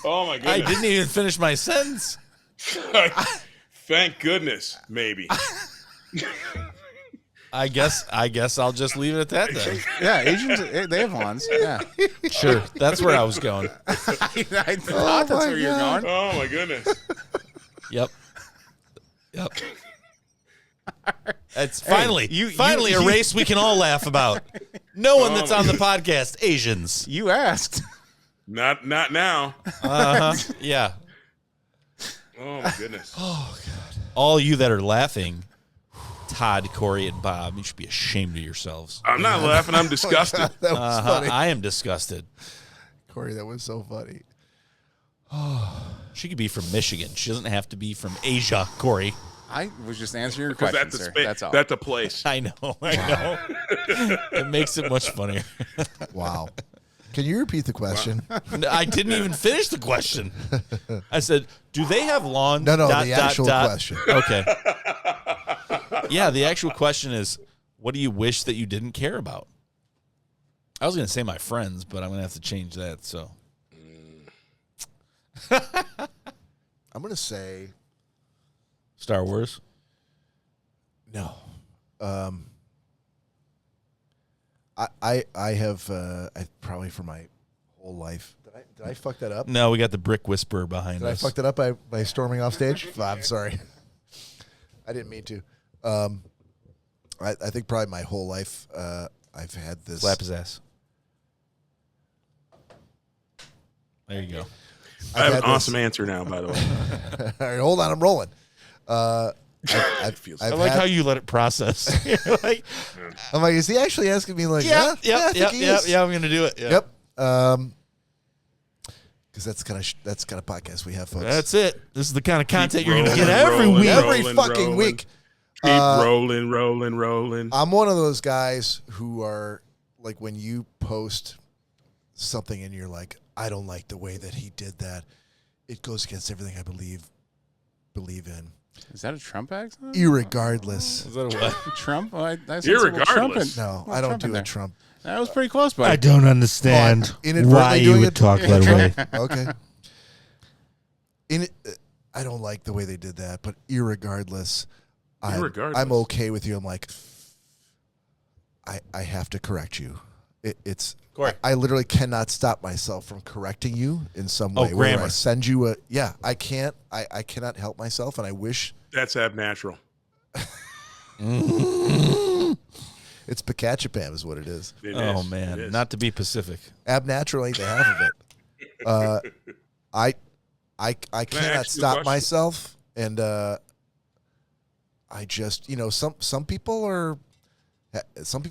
Oh my I goodness. didn't even finish my sentence. Thank goodness, maybe. I guess I'll just leave it at that then. Yeah, Asians, they have lawns. Yeah. Sure. That's where I was going. I thought that's where you're going. Oh my goodness. Yep. It's finally you- a race we can all laugh about. No one that's on the podcast, Asians. You asked. Not now. Yeah. Oh my goodness. All you that are laughing, Todd, Corey, and Bob, you should be ashamed of yourselves. I'm not laughing. I'm disgusted. That was funny. I am disgusted. Corey, that was so funny. She could be from Michigan. She doesn't have to be from Asia, Corey. I was just answering your Because question, that's a sir. space. That's all. That's a place. I know. It makes it much funnier. Wow. Can you repeat the question? I didn't even finish the question. I said, "Do they have lawns?" No, the actual question. Okay. Yeah, the actual question is, what do you wish that you didn't care about? I was going to say my friends, but I'm going to have to change that. So I'm going to say Star Wars. no. I have I probably for my whole life. Did I fuck that up? No, we got the Brick Whisperer behind Did I us. fuck that up by storming off stage? I'm sorry. I didn't mean to. I think probably my whole life I've had this. Slap his ass. There you go. I have had an this- awesome answer now, by the way. All right, hold on, I'm rolling. I like how you let it process. You're like, I'm like, is he actually asking me? Like, I think he is. I'm going to do it. Yeah. Yep. Because that's kind of podcast we have, folks. That's it. This is the kind of content you're going to rolling, get every rolling, week. every rolling, fucking rolling. week. Keep rolling. I'm one of those guys who are like, when you post something and you're like, I don't like the way that he did that. It goes against everything I believe in. Is that a Trump accent? Irregardless. Is that a what? Trump? Oh, I said some little Trump Irregardless. No, little I don't Trump in do a there. Trump. That was pretty close, buddy. I don't understand Inadvertently why you doing would it? talk that way. Okay. I don't like the way they did that, but irregardless, Irregardless. I'm okay with you. I'm like, I have to correct you. It's Correct. I literally cannot stop myself from correcting you in some way. Where grammar. I send you I can't. I cannot help myself, and I wish That's abnatural. it's Pacachapam is what it is. It Oh, is. man. It is. Not to be Pacific. Abnatural ain't the half of it. I cannot ask you a stop question? myself, and I just some people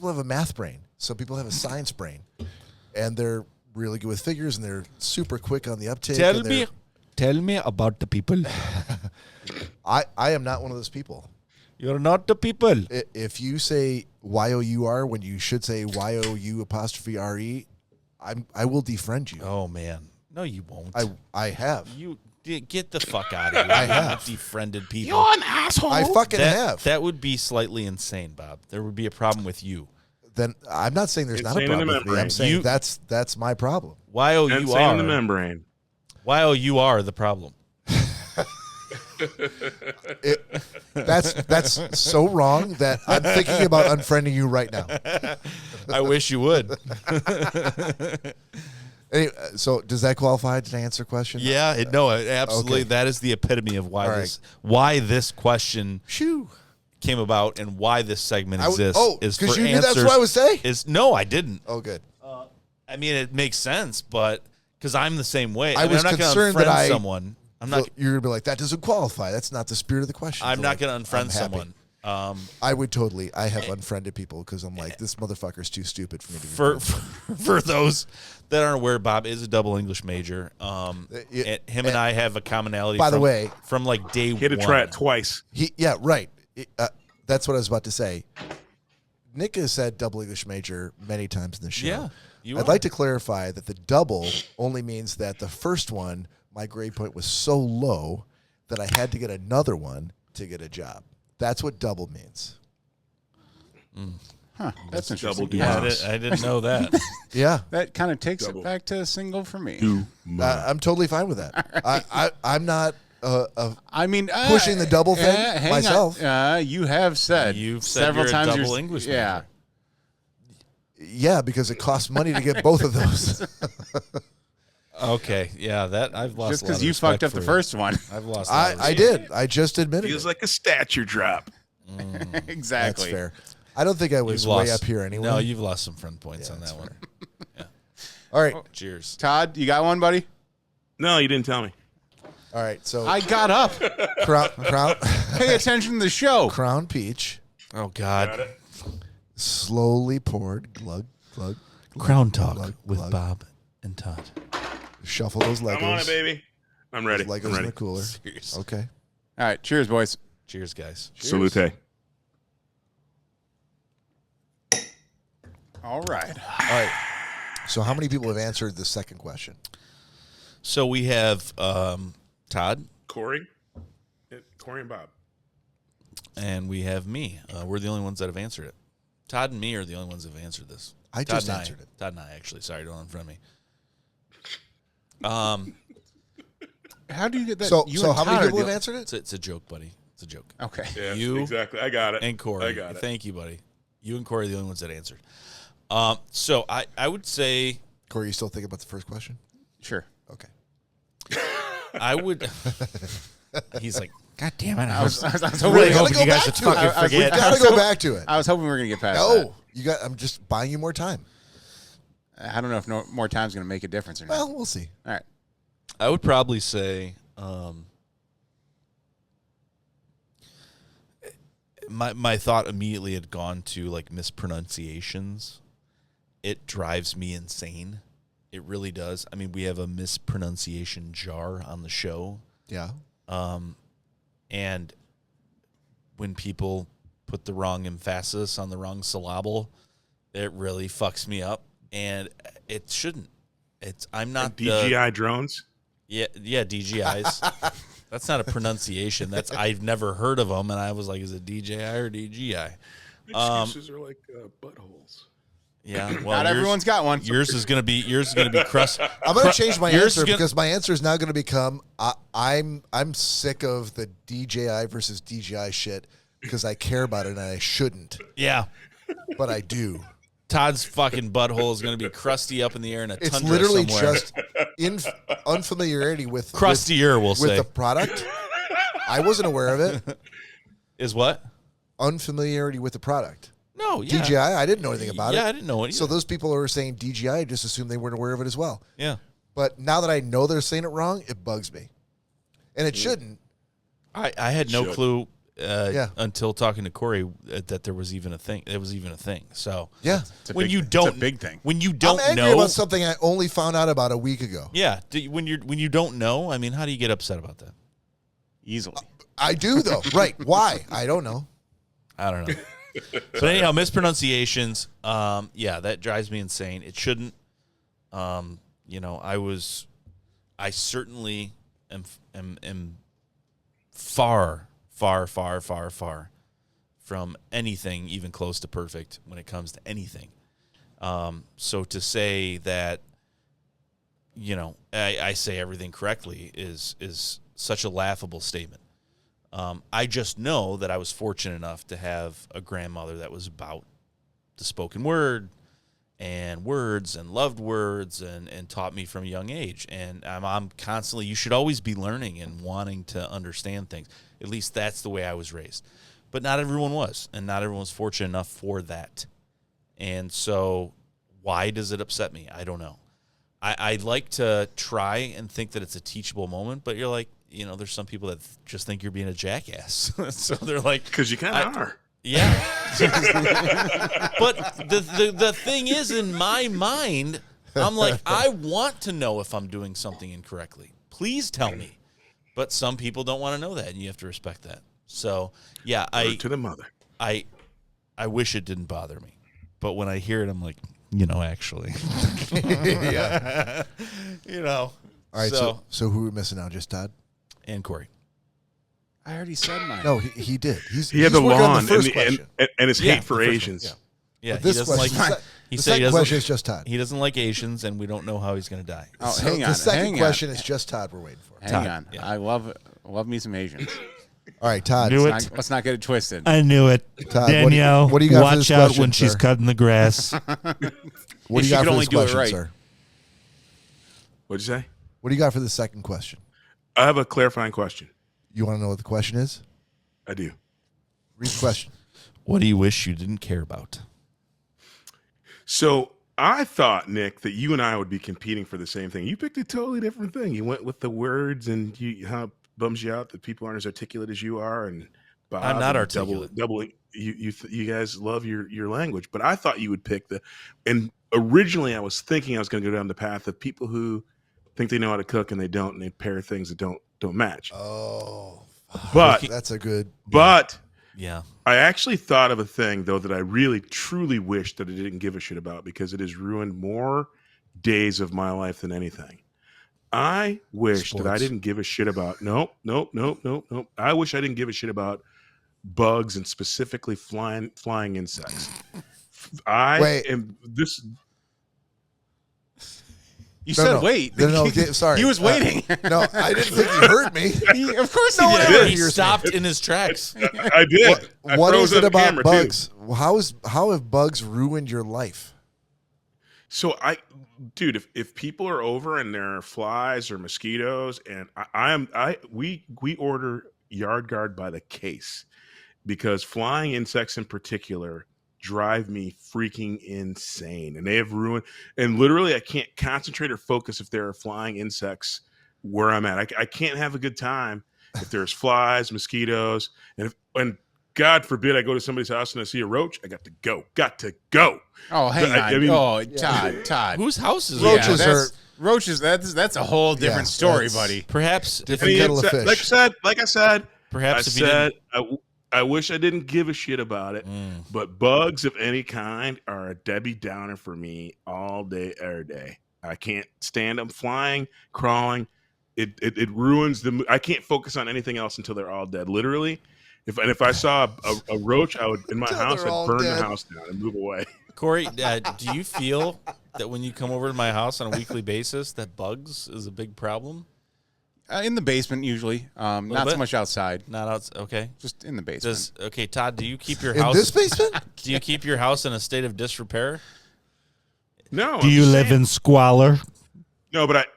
have a math brain, some people have a science brain, and they're really good with figures, and they're super quick on the uptake. Tell me about the people. I am not one of those people. You're not the people. If you say Y-O-U-R when you should say Y-O-U''RE, I will defriend you. Oh, man. No, you won't. I have. You get the fuck out of here. I have. Defriended people. You're an asshole. I fucking have. That would be slightly insane, Bob. There would be a problem with you. Then I'm not saying there's not a Insane in the problem with me. I'm membrane. saying that's my problem. Insane in the Y-O-U-R. membrane. Y-O-U-R the problem. That's so wrong that I'm thinking about unfriending you right now. I wish you would. Anyway, so does that qualify? Did I answer a question? Yeah, absolutely. Okay. That is the epitome of why All why this question Shoo. came about and why this segment exists. is because for you knew answers. that's what I was saying. No, I didn't. Oh, good. I mean, it makes sense, but because I'm the same way. I was I'm not going to concerned that unfriend someone. I'm not. You're gonna be like, that doesn't qualify. That's not the spirit of the question. I'm So, not like, going to unfriend I'm happy. someone. I would totally. I have unfriended people because I'm like, this motherfucker's too stupid for me to be For friends. for those that aren't aware, Bob is a double English major. And him and I have a commonality. By the way, from like day He had to one. try it twice. Yeah, right. That's what I was about to say. Nick has said double English major many times in the show. Yeah, I'd like to clarify that the double only means that the first one, my grade point was so low that I had to get another one to get a job. That's what double means. Huh, that's interesting. double Yeah, Yes. I didn't know that. Yeah. That kind of takes Double. it back to single for me. I'm totally fine with that. I'm not. I mean, pushing the double thing hang myself. on. You have said You've said several you're times a double you're, English yeah. major. Yeah, because it costs money to get both of those. Okay, yeah, that I've lost. Just because you fucked up the first one. I've lost. I did. I just admitted Feels it. like a stature drop. Exactly. That's fair. I don't think I was way up here anyway. No, you've lost some friend points on that one. Yeah. All right. Cheers. Todd, you got one, buddy? No, you didn't tell me. All right. So I got up. crown Pay attention to the show. Crown Peach, Oh God. slowly poured, glug, glug. Crown Talk glug, with glug. Bob and Todd. Shuffle those Legos. I'm on it, baby. I'm ready. Those Legos I'm in ready. the cooler. Seriously. Okay. All right. Cheers, boys. Cheers, guys. Salute. All right. All right. So how many people have answered the second question? So we have Todd Corey and Bob. and we have me. We're the only ones that have answered it. Todd and me are the only ones that have answered this. I Todd just and answered it. Todd and I, actually. Sorry, don't in front of me. How do you get that? So You so and how many Todd are people have the- answered it? It's a joke, buddy. It's a joke. Okay. Yeah, You exactly. I got it. And Corey. I got it. Thank you, buddy. You and Corey are the only ones that answered. So I would say Corey, you still thinking about the first question? Sure. Okay. I would. He's like, God damn it! I was hoping, Really we gotta were go back to it. We gotta go back to it. I was hoping we were going to get past No, you got. I'm just buying you more time. that. I don't know if more time's going to make a difference or not. Well, we'll see. All right. I would probably say, my thought immediately had gone to like mispronunciations. It drives me insane. It really does. I mean, we have a mispronunciation jar on the show. Yeah. And when people put the wrong emphasis on the wrong syllable, it really fucks me up. And it shouldn't. I'm not DJI drones. Yeah, DJIs. That's not a pronunciation. I've never heard of them, and I was like, is it DJI or DGI? Excuses are like buttholes. Yeah, well, Not everyone's got one. Yours is gonna be crust. I'm going to change my yours is answer gonna- because my answer is now going to become I'm sick of the DJI versus DJI shit because I care about it and I shouldn't, Yeah, but I do. Todd's fucking butthole is gonna be crusty up in the air in a It's tundra literally somewhere. just unfamiliarity with Crustier, we'll with say. the product. I wasn't aware of it. Is what? Unfamiliarity with the product. No, yeah. DJI, I didn't know anything about it. Yeah, I didn't know it. So either. those people who are saying DJI, I just assume they weren't aware of it as well. Yeah, But now that I know they're saying it wrong, it bugs me. And it shouldn't. I had no Should. clue Yeah. until talking to Corey that there was even a thing. It was even a thing. So Yeah. when big- you it's a don't, big thing. When you I'm don't angry know about something I only found out about a week ago. Yeah, when you don't know, I mean, how do you get upset about that? Easily. I do, though. Right. Why? I don't know. I don't know. But anyhow, mispronunciations, yeah, that drives me insane. It shouldn't. I certainly am far from anything even close to perfect when it comes to anything. So to say that, I say everything correctly is such a laughable statement. I just know that I was fortunate enough to have a grandmother that was about the spoken word and words and loved words and taught me from a young age. And I'm constantly, you should always be learning and wanting to understand things. At least that's the way I was raised. But not everyone was, and not everyone was fortunate enough for that. And so why does it upset me? I don't know. I'd like to try and think that it's a teachable moment, but you're like, there's some people that just think you're being a jackass. So they're like, Because you kind of are. yeah. But the thing is, in my mind, I'm like, I want to know if I'm doing something incorrectly. Please tell me. But some people don't want to know that, and you have to respect that. So, yeah, Word to the mother. I wish it didn't bother me. But when I hear it, I'm like, actually. Yeah. All All right. So who are we missing now? Just Todd? and Corey. I already said mine. No, he did. He had the working on lawn the first and question. his Yeah, hate for the first one, Asians. Yeah, But this he doesn't question, like. the He said he second doesn't. question is just Todd. He doesn't like Asians, and we don't know how he's going to die. Oh, So hang on. the second hang question on. is just Todd we're waiting for. Hang Todd, on. yeah. I love Love me some Asians. All right, Todd. Knew it. Let's not get it twisted. I knew it. Todd, Danielle, what do you got for watch this out question, when she's sir? cutting the grass. What do If you she got could for only this do it question, right. sir? What'd you say? What do you got for the second question? I have a clarifying question. You want to know what the question is? I do. Read the question. What do you wish you didn't care about? So I thought, Nick, that you and I would be competing for the same thing. You picked a totally different thing. You went with the words, and how it bums you out that people aren't as articulate as you are. And Bob, I'm not and articulate. You guys love your language, but I thought you would pick and originally I was thinking I was going to go down the path of people who think they know how to cook and they don't, and they pair things that don't match. Oh, But that's a good. But Yeah. I actually thought of a thing, though, that I really, truly wish that I didn't give a shit about because it has ruined more days of my life than anything. I wish that I Sports. didn't give a shit about. Nope. I wish I didn't give a shit about bugs and specifically flying insects. Wait. You No, said no. wait. No, sorry. He was waiting. No, I didn't think you heard me. Of course No he one did. ever He hears me. stopped in his tracks. I did. I What froze is it on the about camera, too. bugs? How have bugs ruined your life? So dude, if people are over and there are flies or mosquitoes, and we order Yard Guard by the case because flying insects in particular drive me freaking insane, and they have ruined. And literally, I can't concentrate or focus if there are flying insects where I'm at. I can't have a good time if there's flies, mosquitoes, and God forbid I go to somebody's house and I see a roach. I got to go. Oh, hang on. I mean- Todd. Whose house is Roaches it? are- Roaches. That's a whole different Yeah, story, that's- buddy. Perhaps if Different kettle of fish. Like I said, perhaps if you didn't. I wish I didn't give a shit about it, but bugs of any kind are a Debbie Downer for me all day, every day. I can't stand them flying, crawling. It ruins the. I can't focus on anything else until they're all dead. Literally, if I saw a roach, I would in my Until house, they're all I'd burn dead. the house down and move away. Corey, do you feel that when you come over to my house on a weekly basis that bugs is a big problem? In the basement, usually. Not bit? so much outside. Not outside. Okay. Just in the basement. Todd, do you keep your In house this basement? Do you keep your house in a state of disrepair? No. Do I'm you just live saying. in squalor? No, but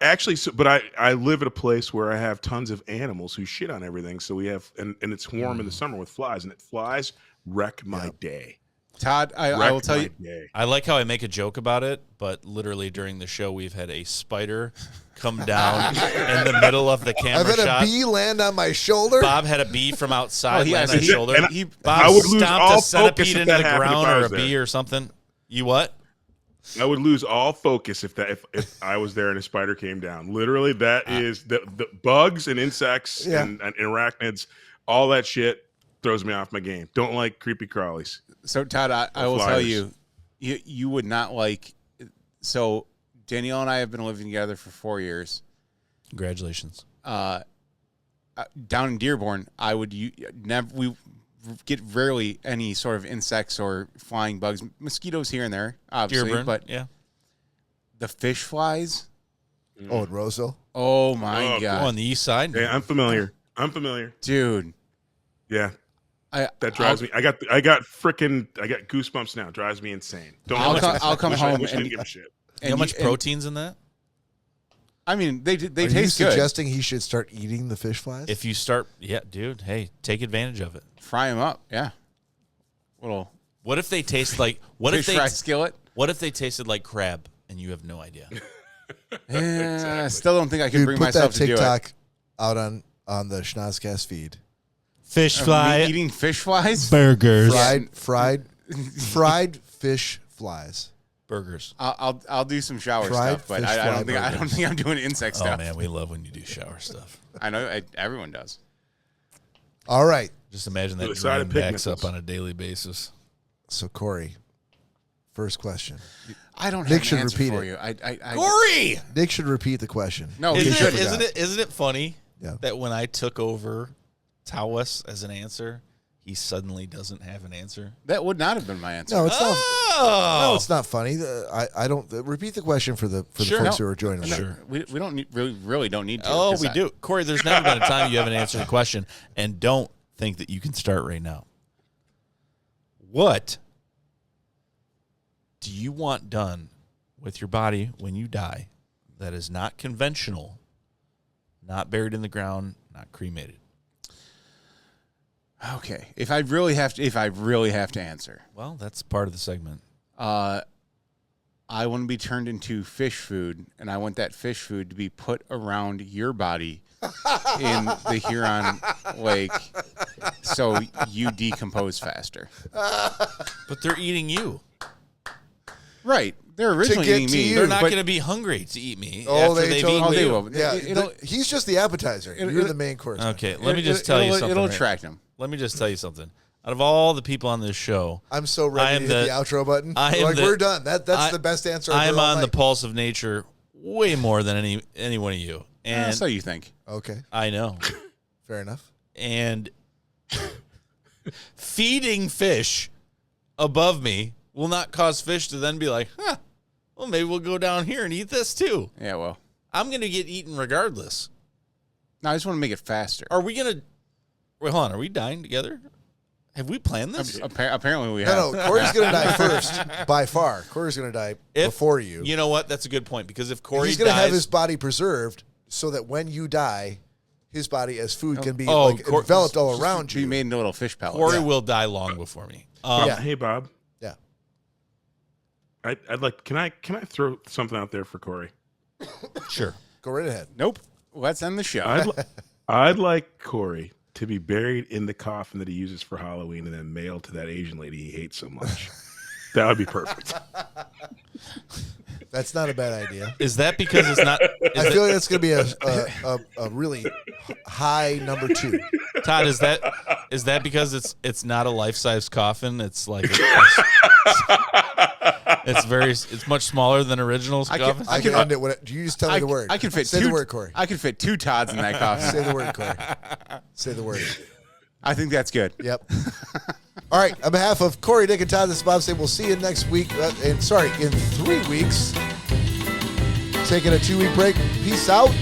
I live at a place where I have tons of animals who shit on everything. So we have, and it's warm in the summer with flies, and flies wreck my day. Todd, I will tell you. Day. I like how I make a joke about it, but literally during the show, we've had a spider come down in the middle of the I've camera had shot. a bee land on my shoulder. Bob had a bee from outside land on his And shoulder. I- Bob I would lose stomped all a centipede focus if into that the happened if ground I or a was there. bee or something. You what? I would lose all focus if I was there and a spider came down. Literally, that is the bugs and insects Yeah. and arachnids, all that shit throws me off my game. Don't like creepy crawlies. So, Todd, I will tell you, you would not like. So, Danielle and I have been living together for 4 years. Congratulations. Down in Dearborn, we get rarely any sort of insects or flying bugs, mosquitoes here and there, obviously, Dearborn, but yeah. the fish flies. Oh, in Roseville. Oh my Oh, god, on the east side. Yeah, I'm familiar. dude! Yeah, I that drives me. I got goosebumps now. It drives me insane. I'll come wish home I didn't and- give a shit. You know how much protein's in that? I mean, they Are you taste good. suggesting he should start eating the fish flies? If you start, yeah, dude, hey, take advantage of it. Fry them up, yeah. Little What if they taste like fish fry skillet. What if they tasted like crab and you have no idea? I still don't think I can Dude, bring put myself that to do it. TikTok out on the Schnozzcast feed. Fish Me fly eating fish flies. burgers. Fried fish flies. Burgers. I'll do some shower Fried stuff, but fish I don't fry think I'm doing insect Oh stuff. man, we love when you do shower stuff. I know everyone does. All right. Just imagine that To the side of dream pig backs up nipples. on a daily basis. So Corey, first question. I don't Nick have should an answer repeat for it. you. I Corey, Nick should repeat the question. no, He he isn't should. isn't it funny Yeah. that when I took over Tawas as an answer, he suddenly doesn't have an answer? That would not have been my answer. No, it's not. No, it's not funny. I don't repeat the question for the folks who are joining us. Sure. We don't need, really don't need to. Oh, we do. Corey, there's never been a time you haven't answered a question, and don't think that you can start right now. What do you want done with your body when you die that is not conventional, not buried in the ground, not cremated? Okay. If I really have to answer. Well, that's part of the segment. I want to be turned into fish food, and I want that fish food to be put around your body in the Huron Lake so you decompose faster. But they're eating you. Right. They're originally get eating to me. you. They're not going to be hungry to eat me Oh, after they they've totally- eaten they you. will. Yeah, he's just the appetizer. You're the main course. Okay, let me just tell you something. It'll right? attract them. Let me just tell you something. Out of all the people on this show, I'm so ready to hit the outro button. We're done. That's the best answer. I am on the pulse of nature way more than any one of you. And So you think. Okay, I know. fair enough. And feeding fish above me will not cause fish to then be like, well, maybe we'll go down here and eat this too. Yeah, well. I'm going to get eaten regardless. No, I just want to make it faster. Are we going to... Wait, hold on. Are we dying together? Have we planned this? Apparently we have. No, Corey's going to die first, by far. Corey's going to die before you. You know what? That's a good point, because if Corey He's going to dies... have his body preserved so that when you die, his body as food can be enveloped all around you. Be made into little fish pellets. Corey will die long before me. Yeah. Hey, Bob. Yeah. I'd like. Can I throw something out there for Corey? Sure. Go right ahead. Nope. Let's end the show. I'd like Corey to be buried in the coffin that he uses for Halloween and then mailed to that Asian lady he hates so much. That would be perfect. That's not a bad idea. Is that because it's not... I feel like that's going to be a really high number 2. Todd, is that because it's not a life-size coffin? It's like... It's much smaller than original's coffin. I can end it. You just tell me the word. I can fit Say two, the word, Corey. I can fit 2 Todds in that coffin. Say the word, Corey. Say the word. I think that's good. Yep. All right. On behalf of Corey, Nick, and Todd, this is Bob saying we'll see you next week. In 3 weeks. Taking a 2-week break. Peace out.